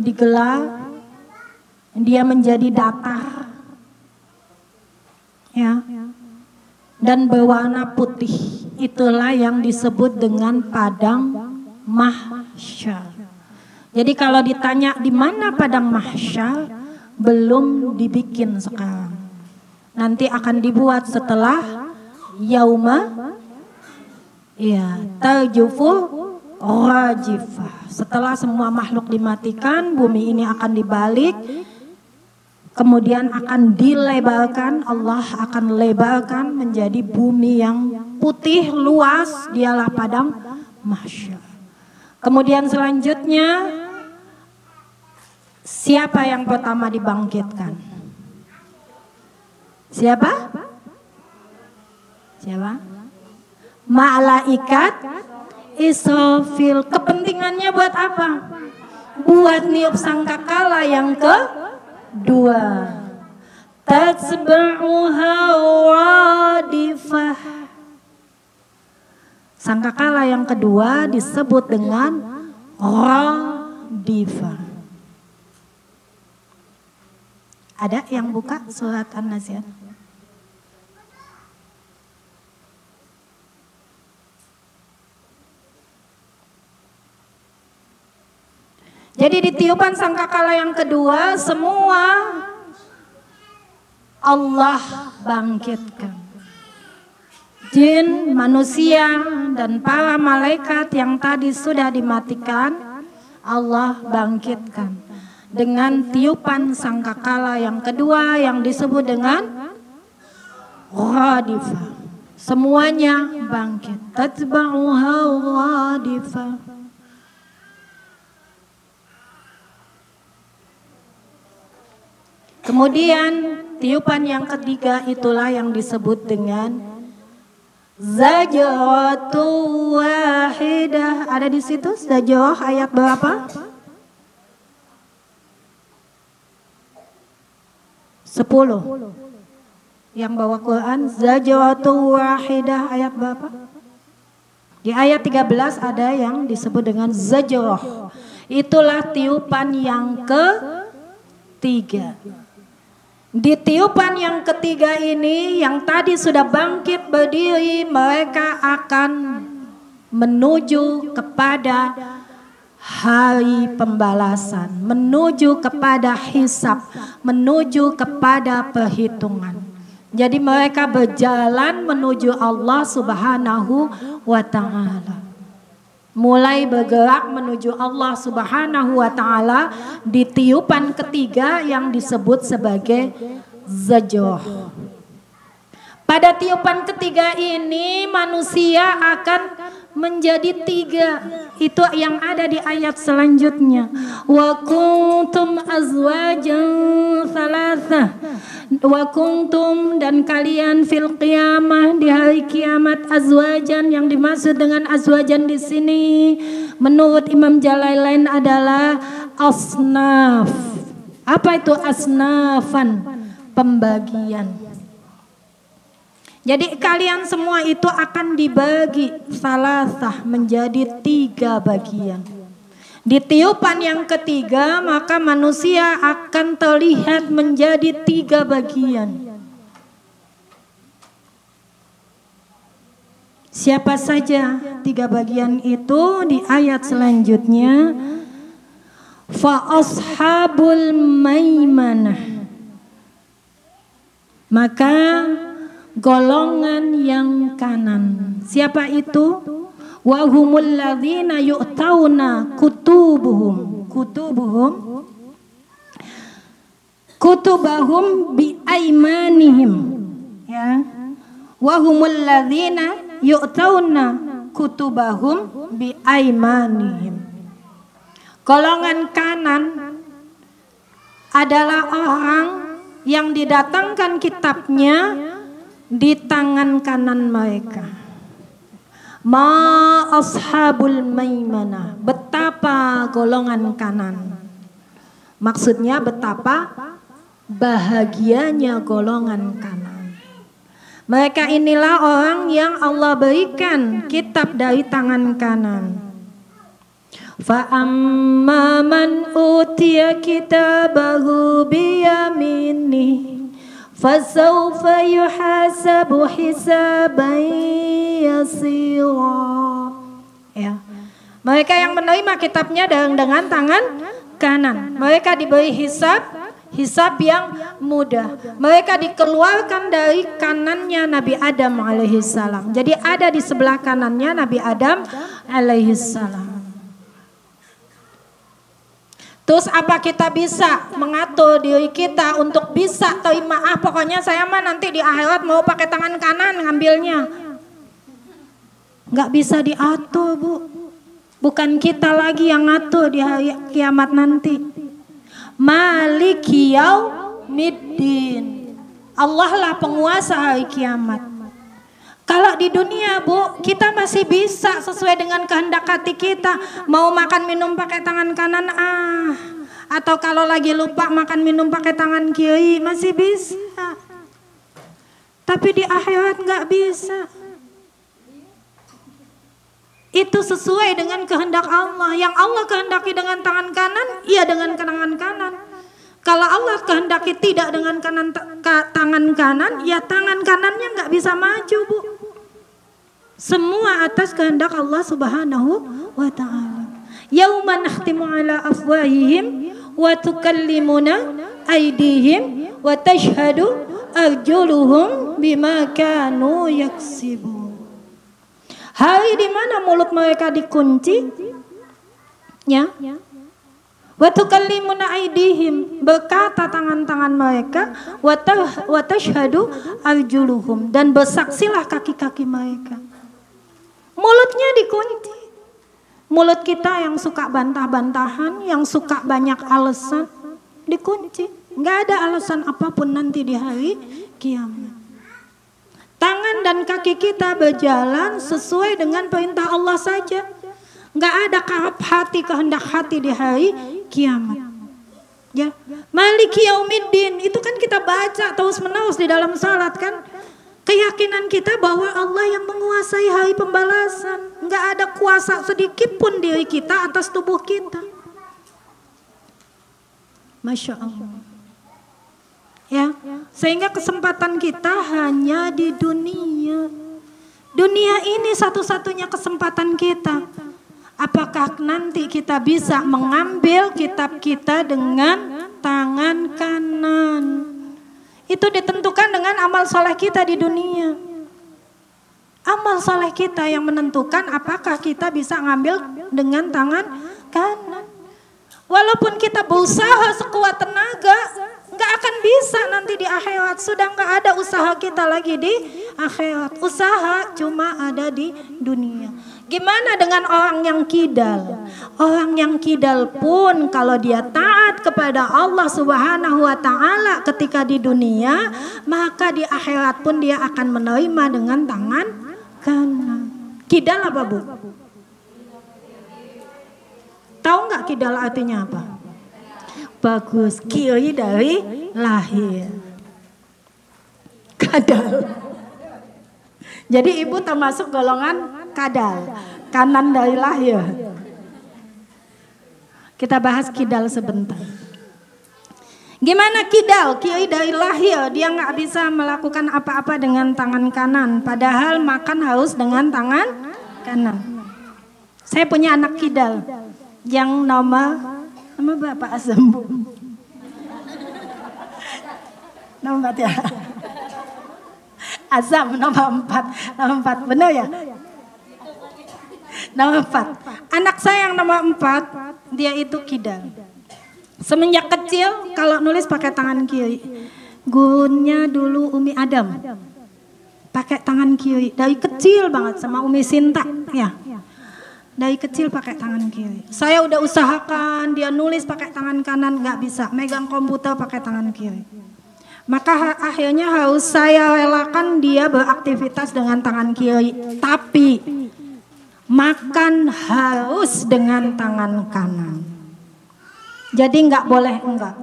digelar, dia menjadi datar, ya, dan berwarna putih. Itulah yang disebut dengan padang mahsyar. Jadi kalau ditanya di mana padang mahsyar, belum dibikin sekarang. Nanti akan dibuat setelah yauma, ya, tarjufu rajifah. Setelah semua makhluk dimatikan, bumi ini akan dibalik, kemudian akan dilebarkan. Allah akan lebarkan menjadi bumi yang putih luas, dialah padang mahsyar. Kemudian selanjutnya, siapa yang pertama dibangkitkan? Siapa? Siapa? Malaikat Israfil. Kepentingannya buat apa? Buat niup sangkakala yang kedua. Tatsba'uha radifah. Sangkakala yang kedua disebut dengan radifah. Ada yang buka surat An-Nazi'at? Jadi di tiupan sangkakala yang kedua semua Allah bangkitkan. Jin, manusia, dan para malaikat yang tadi sudah dimatikan, Allah bangkitkan. Dengan tiupan sangkakala yang kedua yang disebut dengan radifah. Semuanya bangkit. Tatba'uha radifah. Kemudian tiupan yang ketiga itulah yang disebut dengan zajratu wahidah. Ada di situ zajrah ayat berapa? 10. Yang bawa Quran, zajratu wahidah ayat berapa? Di ayat 13 ada yang disebut dengan zajroh. Itulah tiupan yang ketiga. Di tiupan yang ketiga ini yang tadi sudah bangkit berdiri, mereka akan menuju kepada hari pembalasan, menuju kepada hisab, menuju kepada perhitungan. Jadi mereka berjalan menuju Allah Subhanahu wa ta'ala. Mulai bergerak menuju Allah Subhanahu wa ta'ala di tiupan ketiga yang disebut sebagai zajroh. Pada tiupan ketiga ini manusia akan menjadi tiga. Itu yang ada di ayat selanjutnya. Wa kuntum azwajan thalathah. Wa kuntum, dan kalian fil qiyamah, di hari kiamat, azwajan, yang dimaksud dengan azwajan di sini menurut Imam Jalalain adalah asnaf. Apa itu asnafan? Pembagian. Jadi kalian semua itu akan dibagi salasah menjadi 3 bagian. Di tiupan yang ketiga maka manusia akan terlihat menjadi 3 bagian. Siapa saja 3 bagian itu di ayat selanjutnya. Fa ashabul maimanah. Maka golongan yang kanan. Siapa itu? Wa humul ladzina yu'tauna kutubahum bi aimanihim. Ya. Wa humul ladzina yu'tauna kutubahum bi aimanihim. Golongan kanan adalah orang yang didatangkan kitabnya di tangan kanan mereka. Ma ashabul maimanah, betapa golongan kanan. Maksudnya betapa bahagianya golongan kanan. Mereka inilah orang yang Allah berikan kitab dari tangan kanan. Fa amma man utiya kitabahu biyaminihi fasawfa yuhasabu hisaban yasira. Ya. Mereka yang menerima kitabnya dengan tangan kanan, mereka diberi hisab yang mudah. Mereka dikeluarkan dari kanannya Nabi Adam alaihissalam. Jadi ada di sebelah kanannya Nabi Adam alaihissalam. Terus apa kita bisa mengatur diri kita untuk bisa terima, pokoknya saya mah nanti di akhirat mau pakai tangan kanan ngambilnya. Nggak bisa diatur, Bu. Bukan kita lagi yang ngatur di hari kiamat nanti. Maliki yaumiddin. Allah lah penguasa hari kiamat. Kalau di dunia, Bu, kita masih bisa sesuai dengan kehendak hati kita. Mau makan minum pakai tangan kanan, atau kalau lagi lupa makan minum pakai tangan kiri, masih bisa. Tapi di akhirat nggak bisa. Itu sesuai dengan kehendak Allah. Yang Allah kehendaki dengan tangan kanan, iya dengan tangan kanan. Kalau Allah kehendaki tidak dengan tangan kanan, ya tangan kanannya nggak bisa maju, Bu. Semua atas kehendak Allah Subhanahu wa ta'ala. Yauma nakhtimu ala afwahihim wa tukallimuna aydihim wa tashhadu arjuluhum bima kanu yaksibun. Hari di mana mulut mereka dikunci, ya. Wa tukallimuna aydihim, berkata tangan-tangan mereka, wa tashhadu arjuluhum, dan bersaksilah kaki-kaki mereka. Mulutnya dikunci. Mulut kita yang suka bantah-bantahan, yang suka banyak alasan, dikunci. Nggak ada alasan apapun nanti di hari kiamat. Tangan dan kaki kita berjalan sesuai dengan perintah Allah saja. Nggak ada kehendak hati di hari kiamat. Ya, Maliki yaumiddin itu kan kita baca terus menerus di dalam salat kan. Keyakinan kita bahwa Allah yang menguasai hari pembalasan. nggak ada kuasa sedikit pun diri kita atas tubuh kita. Masya Allah. Ya, sehingga kesempatan kita hanya di dunia. Dunia ini satu-satunya kesempatan kita. Apakah nanti kita bisa mengambil kitab kita dengan tangan kanan? Itu ditentukan dengan amal soleh kita di dunia. Amal soleh kita yang menentukan apakah kita bisa ngambil dengan tangan kanan. Walaupun kita berusaha sekuat tenaga, nggak akan bisa nanti di akhirat. Sudah nggak ada usaha kita lagi di akhirat. Usaha cuma ada di dunia. Gimana dengan orang yang kidal? Orang yang kidal pun kalau dia taat kepada Allah Subhanahu wa Ta'ala ketika di dunia, maka di akhirat pun dia akan menerima dengan tangan kanan. Kidal apa, Bu? Tahu nggak kidal artinya apa? Bagus, kiri dari lahir. Kadal. Jadi ibu termasuk golongan kadal, kanan dari lahir. Kita bahas kidal sebentar. Gimana kidal? Kiri dari lahir, dia nggak bisa melakukan apa-apa dengan tangan kanan. Padahal makan harus dengan tangan kanan. Saya punya anak kidal yang nama Bapak Azam. Nama 4 ya. Azam nama 4 benar ya? Nama 4. Anak saya yang nama 4 dia itu kidal. Semenjak kecil kalau nulis pakai tangan kiri. Gurunya dulu Umi Adam pakai tangan kiri dari kecil banget, sama Umi Sinta ya. Dari kecil pakai tangan kiri. Saya udah usahakan dia nulis pakai tangan kanan, nggak bisa. Megang komputer pakai tangan kiri. Maka akhirnya harus saya relakan dia beraktivitas dengan tangan kiri. Tapi makan harus dengan tangan kanan. Jadi nggak boleh enggak.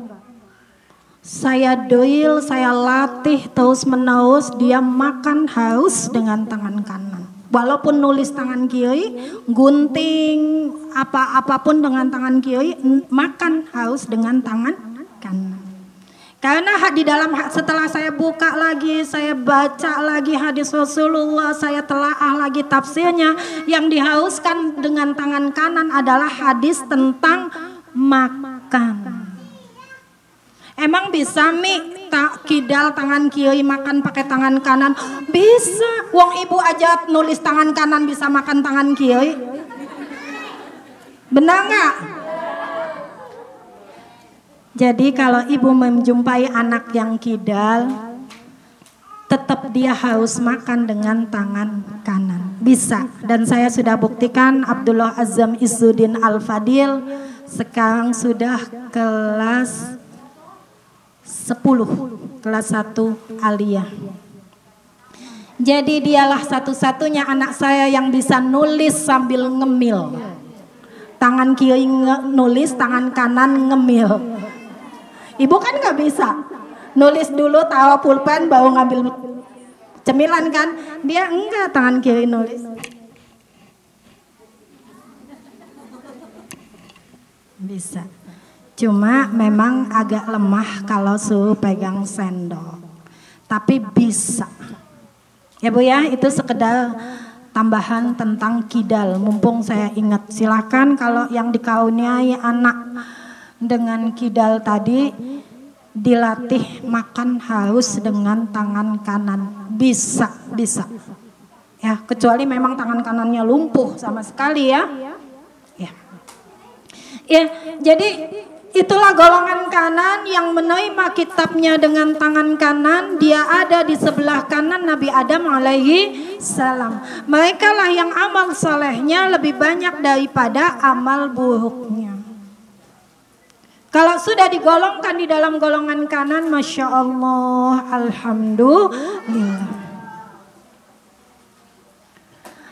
Saya drill, saya latih terus menerus, dia makan harus dengan tangan kanan. Walaupun nulis tangan kiri, gunting, apapun dengan tangan kiri, makan harus dengan tangan kanan. Karena di dalam setelah saya buka lagi, saya baca lagi hadis Rasulullah, saya telaah lagi tafsirnya, yang diharuskan dengan tangan kanan adalah hadis tentang makan. Emang bisa Mi tak kidal tangan kiri makan pakai tangan kanan? Bisa. Wong ibu aja nulis tangan kanan bisa makan tangan kiri. Benar nggak? Jadi kalau ibu menjumpai anak yang kidal, tetap dia harus makan dengan tangan kanan. Bisa. Dan saya sudah buktikan Abdullah Azam Izzuddin Al-Fadil sekarang sudah kelas 10, kelas 1 aliyah. Jadi dialah satu-satunya anak saya yang bisa nulis sambil ngemil. Tangan kiri nulis, tangan kanan ngemil. Ibu kan nggak bisa. Nulis dulu taruh pulpen baru ngambil cemilan kan. Dia enggak, tangan kiri nulis. Bisa. Cuma memang agak lemah kalau suruh pegang sendok. Tapi bisa. Ya Bu ya, itu sekedar tambahan tentang kidal. Mumpung saya ingat, silakan kalau yang dikaruniai anak dengan kidal tadi dilatih makan harus dengan tangan kanan. Bisa. Ya, kecuali memang tangan kanannya lumpuh sama sekali ya. Ya, jadi itulah golongan kanan yang menerima kitabnya dengan tangan kanan. Dia ada di sebelah kanan Nabi Adam alaihi salam. Mereka lah yang amal solehnya lebih banyak daripada amal buruknya. Kalau sudah digolongkan di dalam golongan kanan, Masya Allah, Alhamdulillah.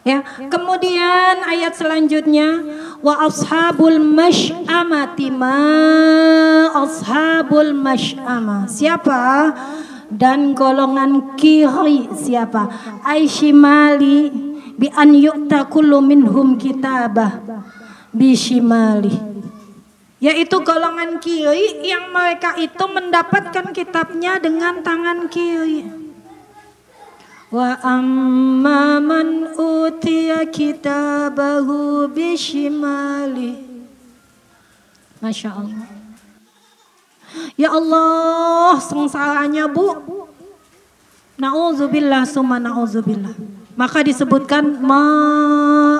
Ya, kemudian ayat selanjutnya, wa ashabul masy'amati ma ashabul masy'amah. Siapa? Dan golongan kiri siapa? Aisyimali, bi an yu'ta kullu minhum kitabah bishimali, yaitu golongan kiri yang mereka itu mendapatkan kitabnya dengan tangan kiri. Wa amma man utiya kitabahu bishimali. Masya Allah. Ya Allah, sengsaranya Bu. Na'udzubillah summa na'udzubillah. Maka disebutkan ma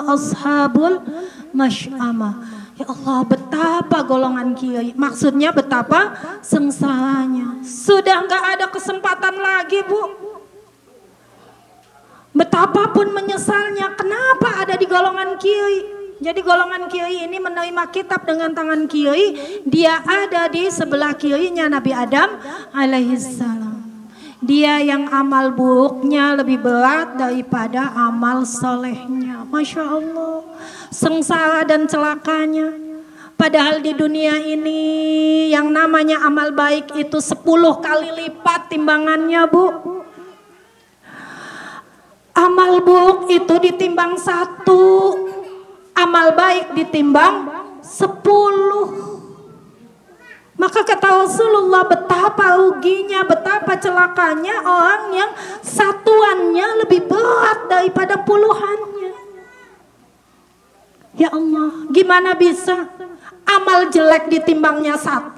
ashabul masy'amah. Ya Allah, betapa golongan kiri. Maksudnya betapa sengsaranya. Sudah nggak ada kesempatan lagi Bu. Betapapun menyesalnya, kenapa ada di golongan kiri? Jadi golongan kiri ini menerima kitab dengan tangan kiri, dia ada di sebelah kirinya Nabi Adam alaihissalam. Dia yang amal buruknya lebih berat daripada amal solehnya. Masya Allah, sengsara dan celakanya. Padahal di dunia ini yang namanya amal baik itu 10 kali lipat timbangannya Bu. Amal buruk itu ditimbang 1, amal baik ditimbang 10. Maka kata Rasulullah, betapa ruginya, betapa celakanya orang yang satuannya lebih berat daripada puluhannya. Ya Allah, gimana bisa amal jelek ditimbangnya 1,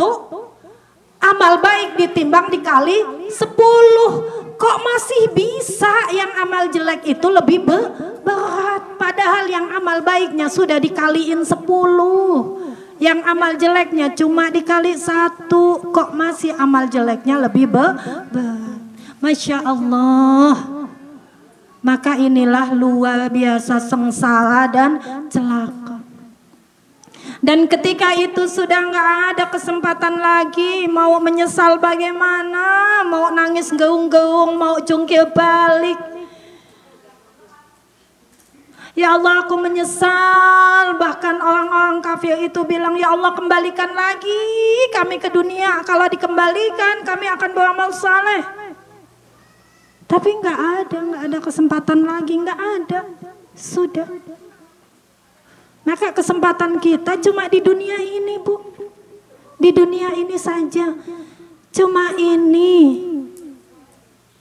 amal baik ditimbang dikali 10. Kok masih bisa yang amal jelek itu lebih berat, padahal yang amal baiknya sudah dikaliin 10, yang amal jeleknya cuma dikali 1, kok masih amal jeleknya lebih berat. Masya Allah. Maka inilah luar biasa sengsara dan celaka. Dan ketika itu sudah nggak ada kesempatan lagi, mau menyesal bagaimana, mau nangis geung-geung, mau jungkir balik. Ya Allah, aku menyesal. Bahkan orang-orang kafir itu bilang, ya Allah, kembalikan lagi kami ke dunia. Kalau dikembalikan kami akan beramal saleh. Tapi nggak ada kesempatan lagi, nggak ada. Sudah. Maka kesempatan kita cuma di dunia ini Bu. Di dunia ini saja. Cuma ini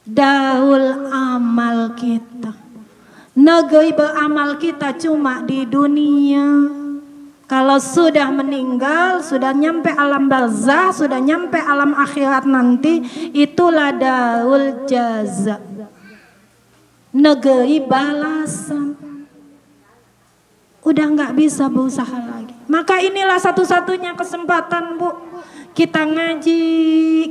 daul amal kita. Negeri beramal kita cuma di dunia. Kalau sudah meninggal, sudah nyampe alam barzah, sudah nyampe alam akhirat nanti, itulah daul jaza. Negeri balasan. Udah nggak bisa berusaha lagi. Maka inilah satu-satunya kesempatan Bu. Kita ngaji,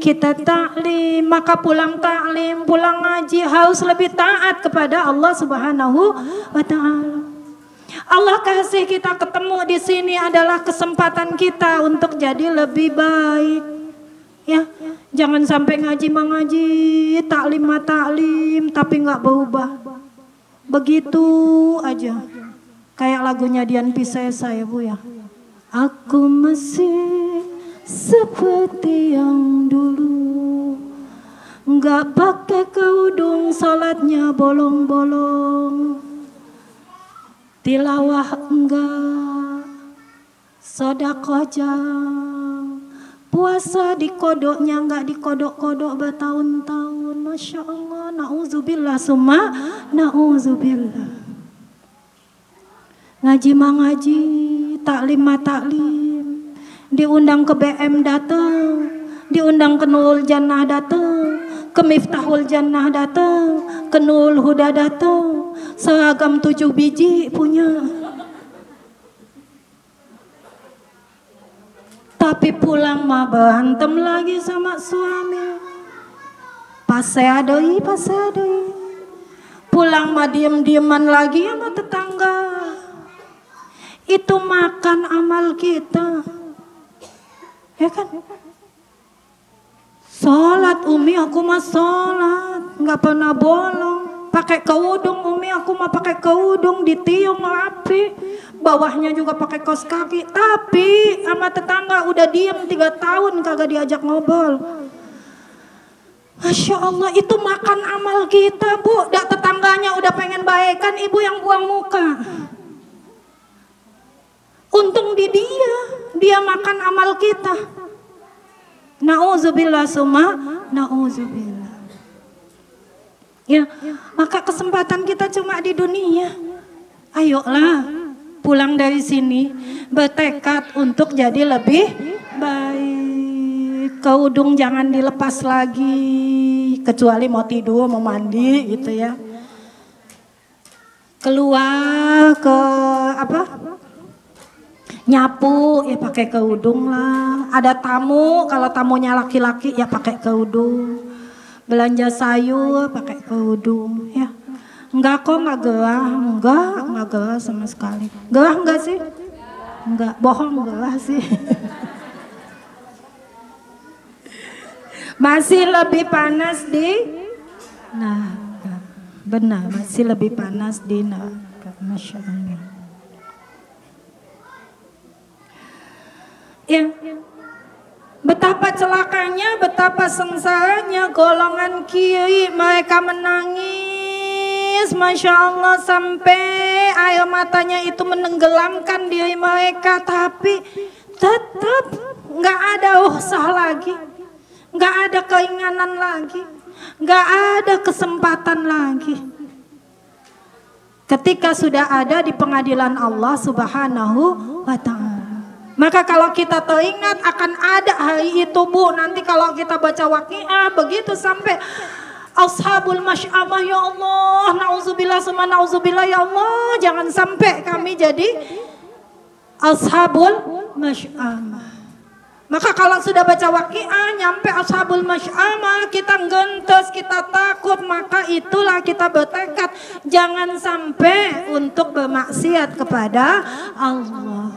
kita taklim, maka pulang taklim, pulang ngaji harus lebih taat kepada Allah Subhanahu wa Ta'ala. Allah kasih kita ketemu di sini adalah kesempatan kita untuk jadi lebih baik. Ya, jangan sampai ngaji mengaji, taklim taklim, tapi nggak berubah. Begitu aja. Kayak lagunya Dian Piscesa ya Bu ya. Aku masih seperti yang dulu, nggak pakai kerudung, salatnya bolong-bolong, tilawah enggak, sedekah jam, puasa dikodoknya enggak dikodok-kodok bertahun-tahun. Masya Allah, na'udzubillah summa na'udzubillah. Ngaji mengaji, taklim taklim, diundang ke BM datang, diundang ke Nurul Jannah datang, ke Miftahul Jannah datang, ke Nurul Huda datang, seragam 7 biji punya. Tapi pulang mah berantem lagi sama suami. Paseadoi. Pulang mah diem-dieman lagi sama tetangga. Itu makan amal kita. Ya kan? Sholat Umi, aku mah sholat, nggak pernah bolong. Pakai kerudung Umi, aku mah pakai kerudung, ditiung rapi. Bawahnya juga pakai kaos kaki. Tapi sama tetangga udah diem 3 tahun kagak diajak ngobrol. Masya Allah, itu makan amal kita, Bu. Tetangganya udah pengen baikan, ibu yang buang muka. Untung di dia makan amal kita. Na'udzubillah summa na'udzubillah. Ya, maka kesempatan kita cuma di dunia. Ayolah pulang dari sini bertekad untuk jadi lebih baik. Kerudung jangan dilepas lagi, kecuali mau tidur, mau mandi gitu ya. Keluar ke nyapu ya pakai kerudung lah. Ada tamu, kalau tamunya laki-laki ya pakai kerudung. Belanja sayur pakai kerudung ya. Enggak kok, enggak gerah sama sekali. Gerah enggak sih? Enggak, bohong gerah sih. Masih lebih panas nah, benar, masih lebih panas di neraka. Masya Allah. Ya, betapa celakanya, betapa sengsaranya golongan kiri. Mereka menangis, Masya Allah, sampai air matanya itu menenggelamkan diri mereka. Tapi tetap gak ada usaha lagi, gak ada keinginan lagi, gak ada kesempatan lagi. Ketika sudah ada di pengadilan Allah Subhanahu wa ta'ala. Maka kalau kita teringat akan ada hari itu, Bu, nanti kalau kita baca Waqiah begitu sampai Ashabul Masy'amah, ya Allah, na'udzubillah summa na'udzubillah, ya Allah, jangan sampai kami jadi Ashabul Masy'amah. Maka kalau sudah baca Waqiah nyampe Ashabul Masy'amah, kita gentes, kita takut, maka itulah kita bertekad jangan sampai untuk bermaksiat kepada Allah.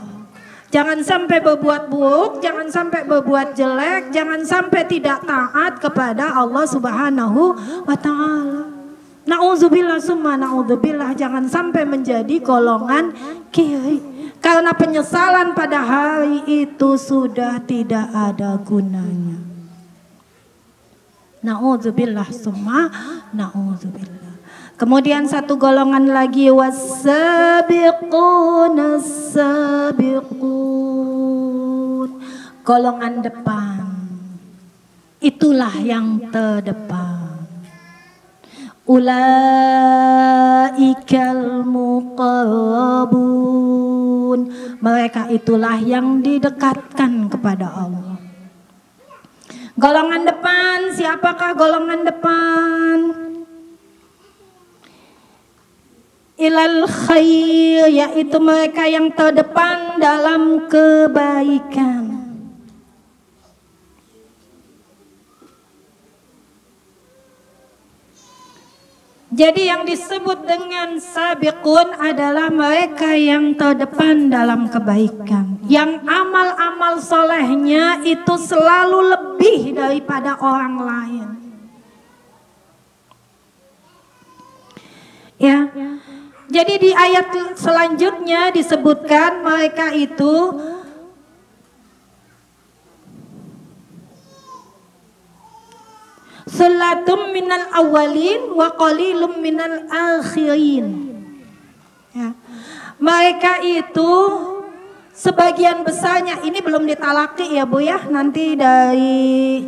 Jangan sampai berbuat buruk, jangan sampai berbuat jelek, jangan sampai tidak taat kepada Allah Subhanahu wa ta'ala. Na'udzubillah summa na'udzubillah, jangan sampai menjadi golongan kiri. Karena penyesalan pada hari itu sudah tidak ada gunanya. Na'udzubillah summa na'udzubillah. Kemudian satu golongan lagi, was-sabiquna as-sabiqun, golongan depan. Itulah yang terdepan. Ulaikal muqarrabun, mereka itulah yang didekatkan kepada Allah. Golongan depan, siapakah golongan depan? Ilal khair, yaitu mereka yang terdepan dalam kebaikan. Jadi yang disebut dengan sabiqun adalah mereka yang terdepan dalam kebaikan, yang amal-amal solehnya itu selalu lebih daripada orang lain. Ya. Jadi di ayat selanjutnya disebutkan mereka itu sulatum minal awalin wa qalilum minal akhirin. Ya. Mereka itu sebagian besarnya, ini belum ditalaki ya Bu ya, nanti dari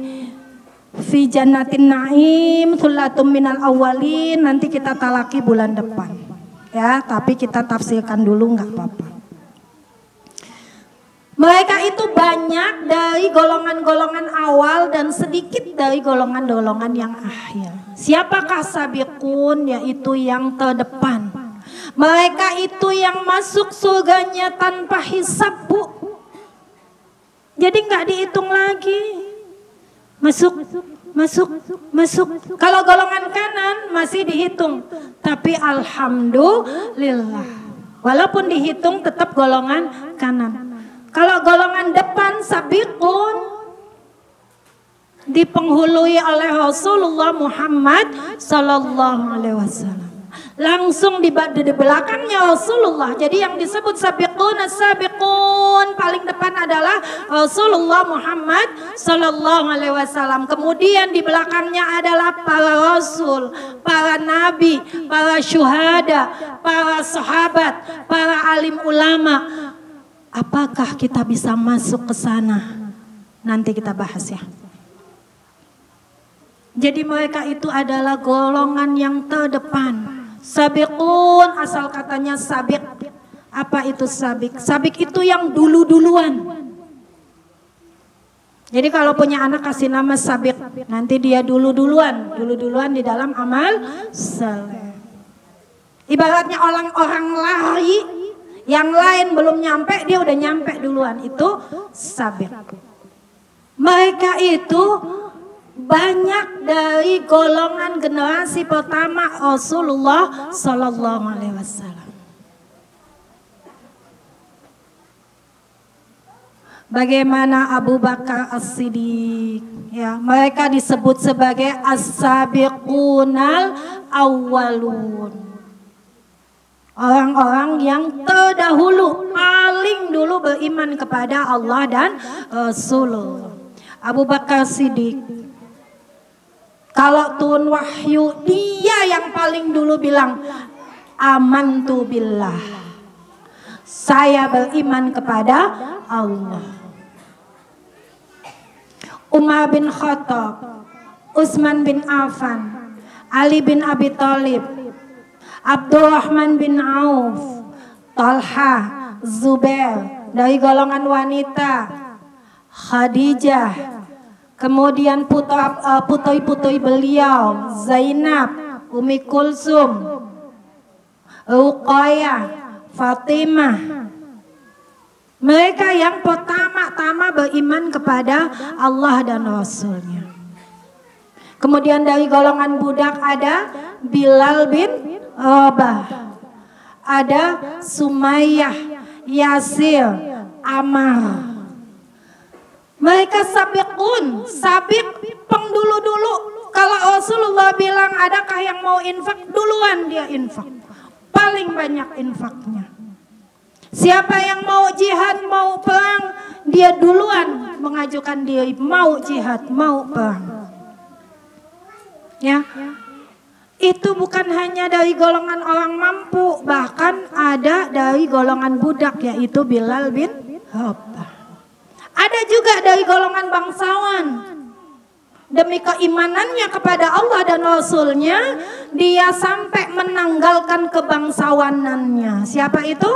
fi jannatin na'im sulatum minal awalin nanti kita talaki bulan depan. Ya, tapi kita tafsirkan dulu nggak apa-apa. Mereka itu banyak dari golongan-golongan awal dan sedikit dari golongan-golongan yang akhir. Siapakah sabiqun? Yaitu yang terdepan. Mereka itu yang masuk surganya tanpa hisab, Bu. Jadi nggak dihitung lagi. Masuk. Kalau golongan kanan masih dihitung, tapi alhamdulillah, walaupun dihitung tetap golongan kanan. Kalau golongan depan sabiqun dipenghului oleh Rasulullah Muhammad sallallahu alaihi wasallam. langsung di belakangnya Rasulullah. Jadi yang disebut sabiqun as-sabiqun paling depan adalah Rasulullah Muhammad sallallahu alaihi wasallam. Kemudian di belakangnya adalah para rasul, para nabi, para syuhada, para sahabat, para alim ulama. Apakah kita bisa masuk ke sana? Nanti kita bahas ya. Jadi mereka itu adalah golongan yang terdepan. Sabiqun asal katanya sabik. Apa itu sabik? Sabik itu yang dulu-duluan. Jadi kalau punya anak kasih nama sabik, nanti dia dulu-duluan di dalam amal saleh. Ibaratnya orang-orang lari, yang lain belum nyampe, dia udah nyampe duluan, itu sabik. Mereka itu banyak dari golongan generasi pertama Rasulullah Sallallahu Alaihi Wasallam. Bagaimana Abu Bakar As-Siddiq, ya, mereka disebut sebagai as-sabiqunal awwalun, orang-orang yang terdahulu, paling dulu beriman kepada Allah dan Rasulullah. Abu Bakar Siddiq, kalau turun wahyu, dia yang paling dulu bilang, amantu billah, saya beriman kepada Allah. Umar bin Khattab, Utsman bin Affan, Ali bin Abi Thalib, Abdurrahman bin Auf, Talha, Zubair dari golongan wanita, Khadijah, kemudian putri-putri beliau, Zainab, Umi Kulsum, Ruqayyah, Fatimah. Mereka yang pertama-tama beriman kepada Allah dan Rasulnya. Kemudian dari golongan budak ada Bilal bin Rabah, ada Sumayyah, Yasir, Ammar. Mereka sabiqun, sabik pengdulu-dulu. Kalau Rasulullah bilang adakah yang mau infak, duluan dia infak. Paling banyak infaknya. Siapa yang mau jihad, mau perang, dia duluan mengajukan diri mau jihad, mau perang. Ya. Itu bukan hanya dari golongan orang mampu, bahkan ada dari golongan budak, yaitu Bilal bin Rabah. Ada juga dari golongan bangsawan. Demi keimanannya kepada Allah dan Rasulnya, dia sampai menanggalkan kebangsawanannya. Siapa itu?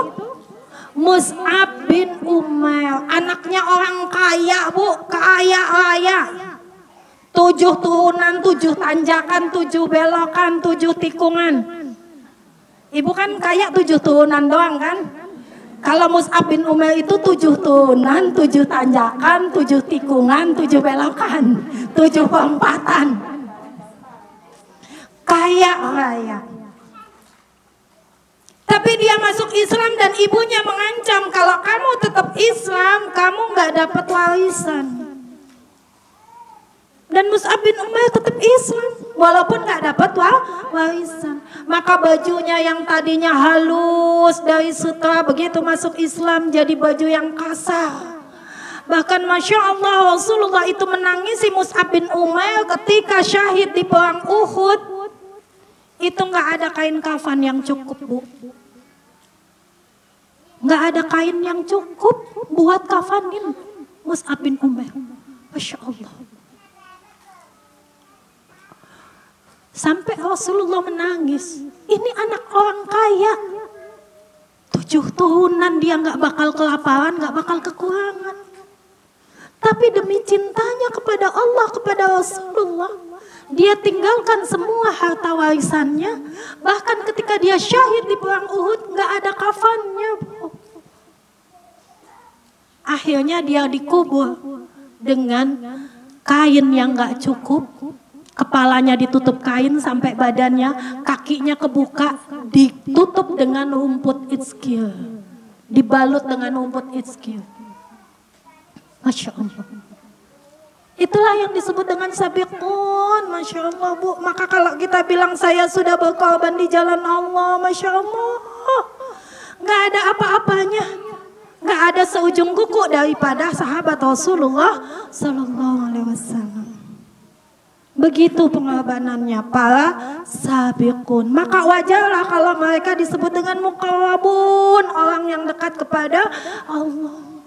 Mus'ab bin Umair, anaknya orang kaya, Bu, kaya raya. 7 turunan, 7 tanjakan, 7 belokan, 7 tikungan. Ibu kan kaya 7 turunan doang kan? Kalau Mus'ab bin Umair itu 7 turunan, 7 tanjakan, 7 tikungan, 7 belokan, 7 perempatan. Kaya raya. Tapi dia masuk Islam dan ibunya mengancam, kalau kamu tetap Islam, kamu nggak dapat warisan. Dan Mus'ab bin Umair tetap Islam, walaupun nggak dapat warisan. Maka bajunya yang tadinya halus dari sutra, begitu masuk Islam jadi baju yang kasar. Bahkan Masya Allah, Rasulullah itu menangisi Mus'ab bin Umair ketika syahid di perang Uhud. Itu nggak ada kain kafan yang cukup, Bu. Nggak ada kain yang cukup buat kafanin Mus'ab bin Umair. Masya Allah. Sampai Rasulullah menangis. Ini anak orang kaya. 7 turunan dia nggak bakal kelaparan, nggak bakal kekurangan. Tapi demi cintanya kepada Allah, kepada Rasulullah, dia tinggalkan semua harta warisannya. Bahkan ketika dia syahid di perang Uhud, nggak ada kafannya. Akhirnya dia dikubur dengan kain yang nggak cukup. Kepalanya ditutup kain sampai badannya, kakinya kebuka, ditutup dengan rumput itskil, dibalut dengan rumput itskil. Masya Allah. Itulah yang disebut dengan sabiqun, Masya Allah Bu. Maka kalau kita bilang saya sudah berkorban di jalan Allah, Masya Allah, nggak ada apa-apanya, nggak ada seujung kuku daripada sahabat Rasulullah Sallallahu Alaihi Wasallam. Begitu pengorbanannya para sabiqun. Maka wajarlah kalau mereka disebut dengan muqarrabun, orang yang dekat kepada Allah.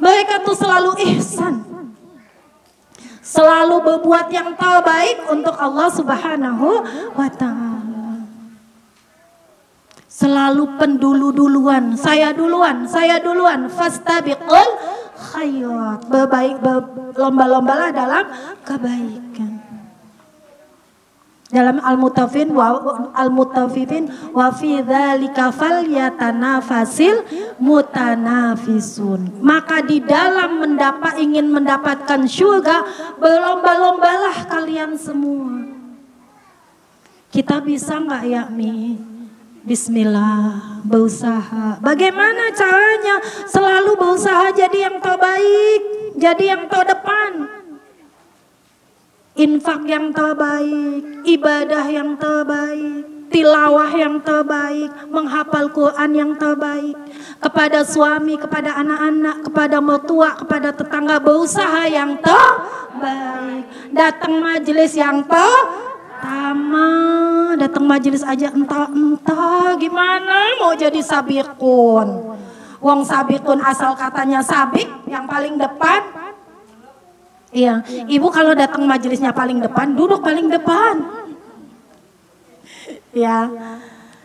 Mereka tuh selalu ihsan, selalu berbuat yang terbaik untuk Allah Subhanahu wa Ta'ala. Selalu pendulu-duluan, saya duluan, fastabiqul khairat, berlomba-lombalah dalam kebaikan. Dalam Al-Mutaffifin wa fi dzalika falyatanafasil mutanafisun. Maka di dalam ingin mendapatkan surga, berlomba-lombalah kalian semua. Kita bisa nggak ya Mi? Bismillah, berusaha. Bagaimana caranya? Selalu berusaha jadi yang terbaik, jadi yang terdepan. Infak yang terbaik, ibadah yang terbaik, tilawah yang terbaik, menghafal Quran yang terbaik, kepada suami, kepada anak-anak, kepada mertua, kepada tetangga, berusaha yang terbaik. Datang majelis yang pertama, datang majelis aja entah gimana mau jadi sabiqun. Wong sabiqun asal katanya sabik yang paling depan. Iya, ibu kalau datang majelisnya paling depan, duduk paling depan. Ya,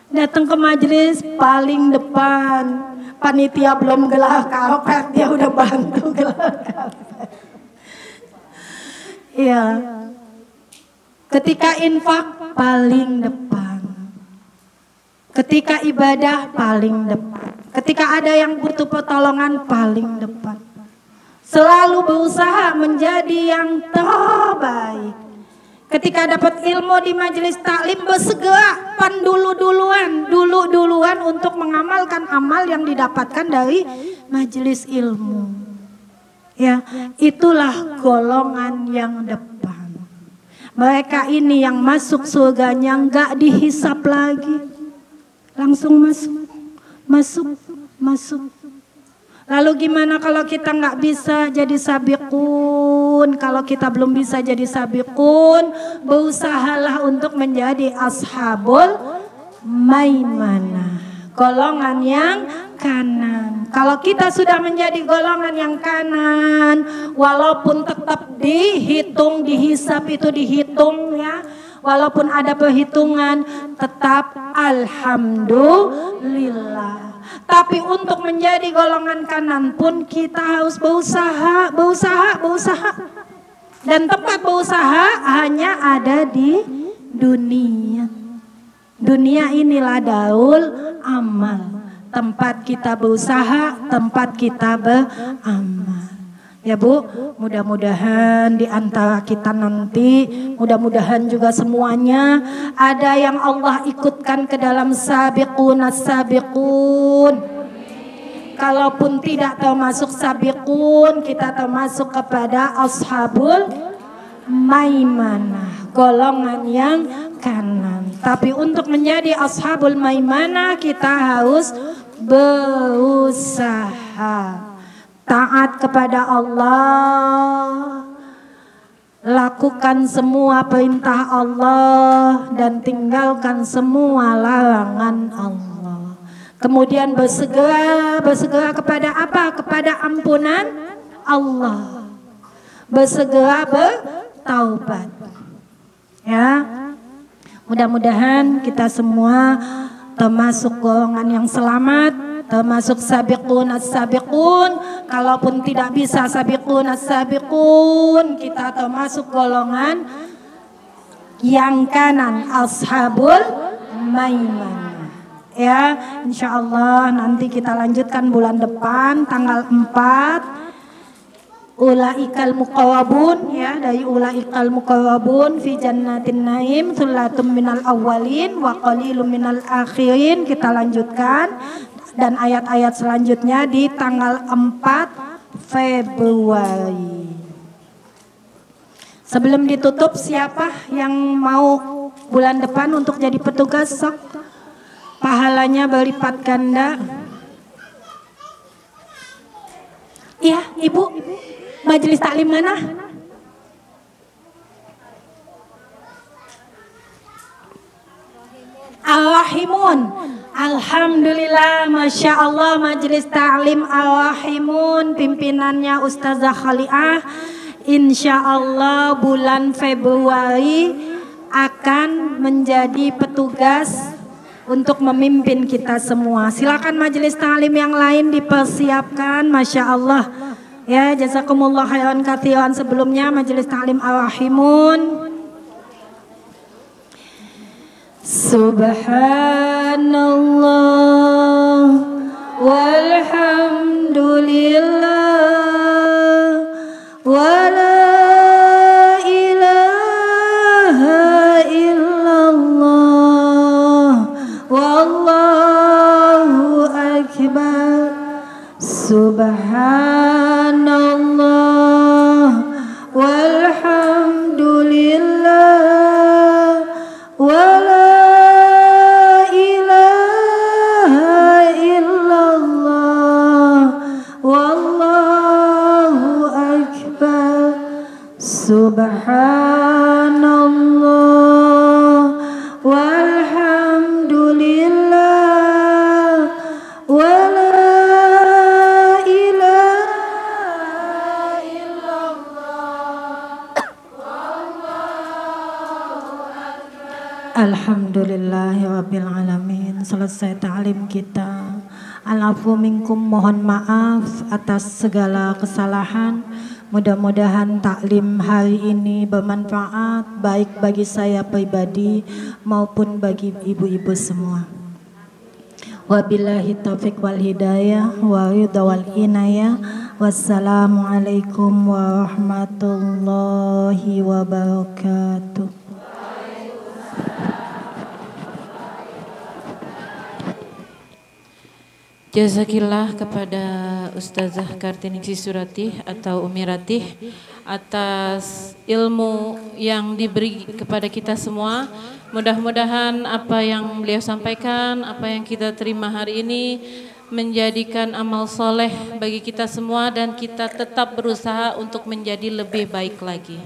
datang ke majelis paling depan. Panitia belum gelar karpet, dia udah bantu gelar karpet. Iya. Ketika infak paling depan. Ketika ibadah paling depan. Ketika ada yang butuh pertolongan paling depan. Selalu berusaha menjadi yang terbaik. Ketika dapat ilmu di majelis taklim, bersegera duluan untuk mengamalkan amal yang didapatkan dari majelis ilmu. Ya, itulah golongan yang depan. Mereka ini yang masuk surganya nggak dihisap lagi, langsung masuk. Lalu gimana kalau kita nggak bisa jadi sabiqun? Kalau kita belum bisa jadi sabiqun, berusahalah untuk menjadi ashabul maimanah, golongan yang kanan. Kalau kita sudah menjadi golongan yang kanan, walaupun tetap dihisap itu dihitung ya, walaupun ada perhitungan, tetap alhamdulillah. Tapi untuk menjadi golongan kanan pun kita harus berusaha. Dan tempat berusaha hanya ada di dunia. Dunia inilah daul amal. Tempat kita berusaha, tempat kita beramal. Ya Bu, mudah-mudahan di antara kita nanti, mudah-mudahan juga semuanya ada yang Allah ikutkan ke dalam sabiqun. Kalaupun tidak termasuk sabiqun, kita termasuk kepada ashabul maimanah, golongan yang kanan. Tapi untuk menjadi ashabul maimanah kita harus berusaha. Taat kepada Allah, lakukan semua perintah Allah dan tinggalkan semua larangan Allah. Kemudian bersegera kepada apa? Kepada ampunan Allah. Bersegera bertaubat. Ya. Mudah-mudahan kita semua termasuk golongan yang selamat, termasuk sabiqun. Kalaupun tidak bisa sabiqun, kita termasuk golongan yang kanan, ashabul maimanah. Ya, insyaallah nanti kita lanjutkan bulan depan tanggal 4. Ulaikal muqarrabun, ya, dari ulaikal muqarrabun fi jannatin naim, thullatun minal awwalin wa qalilun minal akhirin. Kita lanjutkan. Dan ayat-ayat selanjutnya di tanggal 4 Februari. Sebelum ditutup, siapa yang mau bulan depan untuk jadi petugas? Sok, pahalanya berlipat ganda. Iya, Ibu, majelis taklim mana? Al-Rahimun. Alhamdulillah, Masya Allah, majelis taklim Al-Rahimun, pimpinannya Ustazah Khaliah. Insya Allah bulan Februari akan menjadi petugas untuk memimpin kita semua. Silakan majelis taklim yang lain dipersiapkan. Masya Allah. Ya, jazakumullah khairan katsiran. Sebelumnya majelis taklim Ar-Rahimun. Subhanallah walhamdulillah wa la ilaha illallah wallahu akbar. Subhanallah walhamdulillah wa la ilaha illallah wallahu akbar. Subhanallah walhamdulillah wa la ilaha illallah wallahu akbar. Alhamdulillahirabbil alamin. Selesai ta'lim kita. Al-afu minkum, mohon maaf atas segala kesalahan. Mudah-mudahan taklim hari ini bermanfaat baik bagi saya pribadi maupun bagi ibu-ibu semua. Wabillahi taufiq wal hidayah wa ridha wal inayah. Wassalamualaikum warahmatullahi wabarakatuh. Jazakillah kepada Ustazah Kartiningsih Suratih atau Umi Ratih atas ilmu yang diberi kepada kita semua. Mudah-mudahan apa yang beliau sampaikan, apa yang kita terima hari ini menjadikan amal soleh bagi kita semua dan kita tetap berusaha untuk menjadi lebih baik lagi.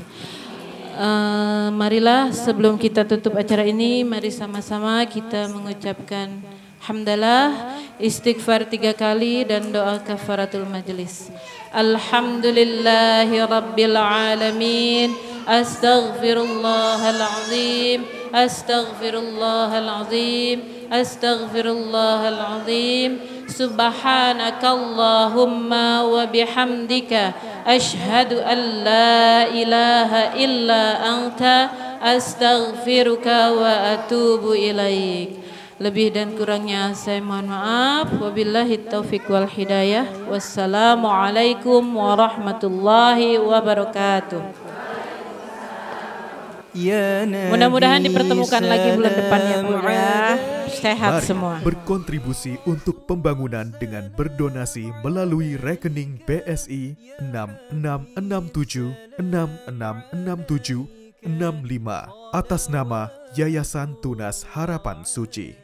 Marilah sebelum kita tutup acara ini, mari sama-sama kita mengucapkan hamdalah, istighfar 3 kali dan doa kafaratul majlis. Alhamdulillahi rabbil alamin. Astaghfirullahal azim. Astaghfirullahal azim. Astaghfirullahal azim. Subhanakallahumma wa bihamdika ashhadu an la ilaha illa anta astaghfiruka wa atubu ilaik. Lebih dan kurangnya saya mohon maaf. Wabillahi taufiq wal hidayah. Wassalamualaikum warahmatullahi wabarakatuh. Mudah-mudahan dipertemukan lagi bulan depan ya Bu ya. Sehat Mari semua. berkontribusi untuk pembangunan dengan berdonasi melalui rekening BSI 6667666765 atas nama Yayasan Tunas Harapan Suci.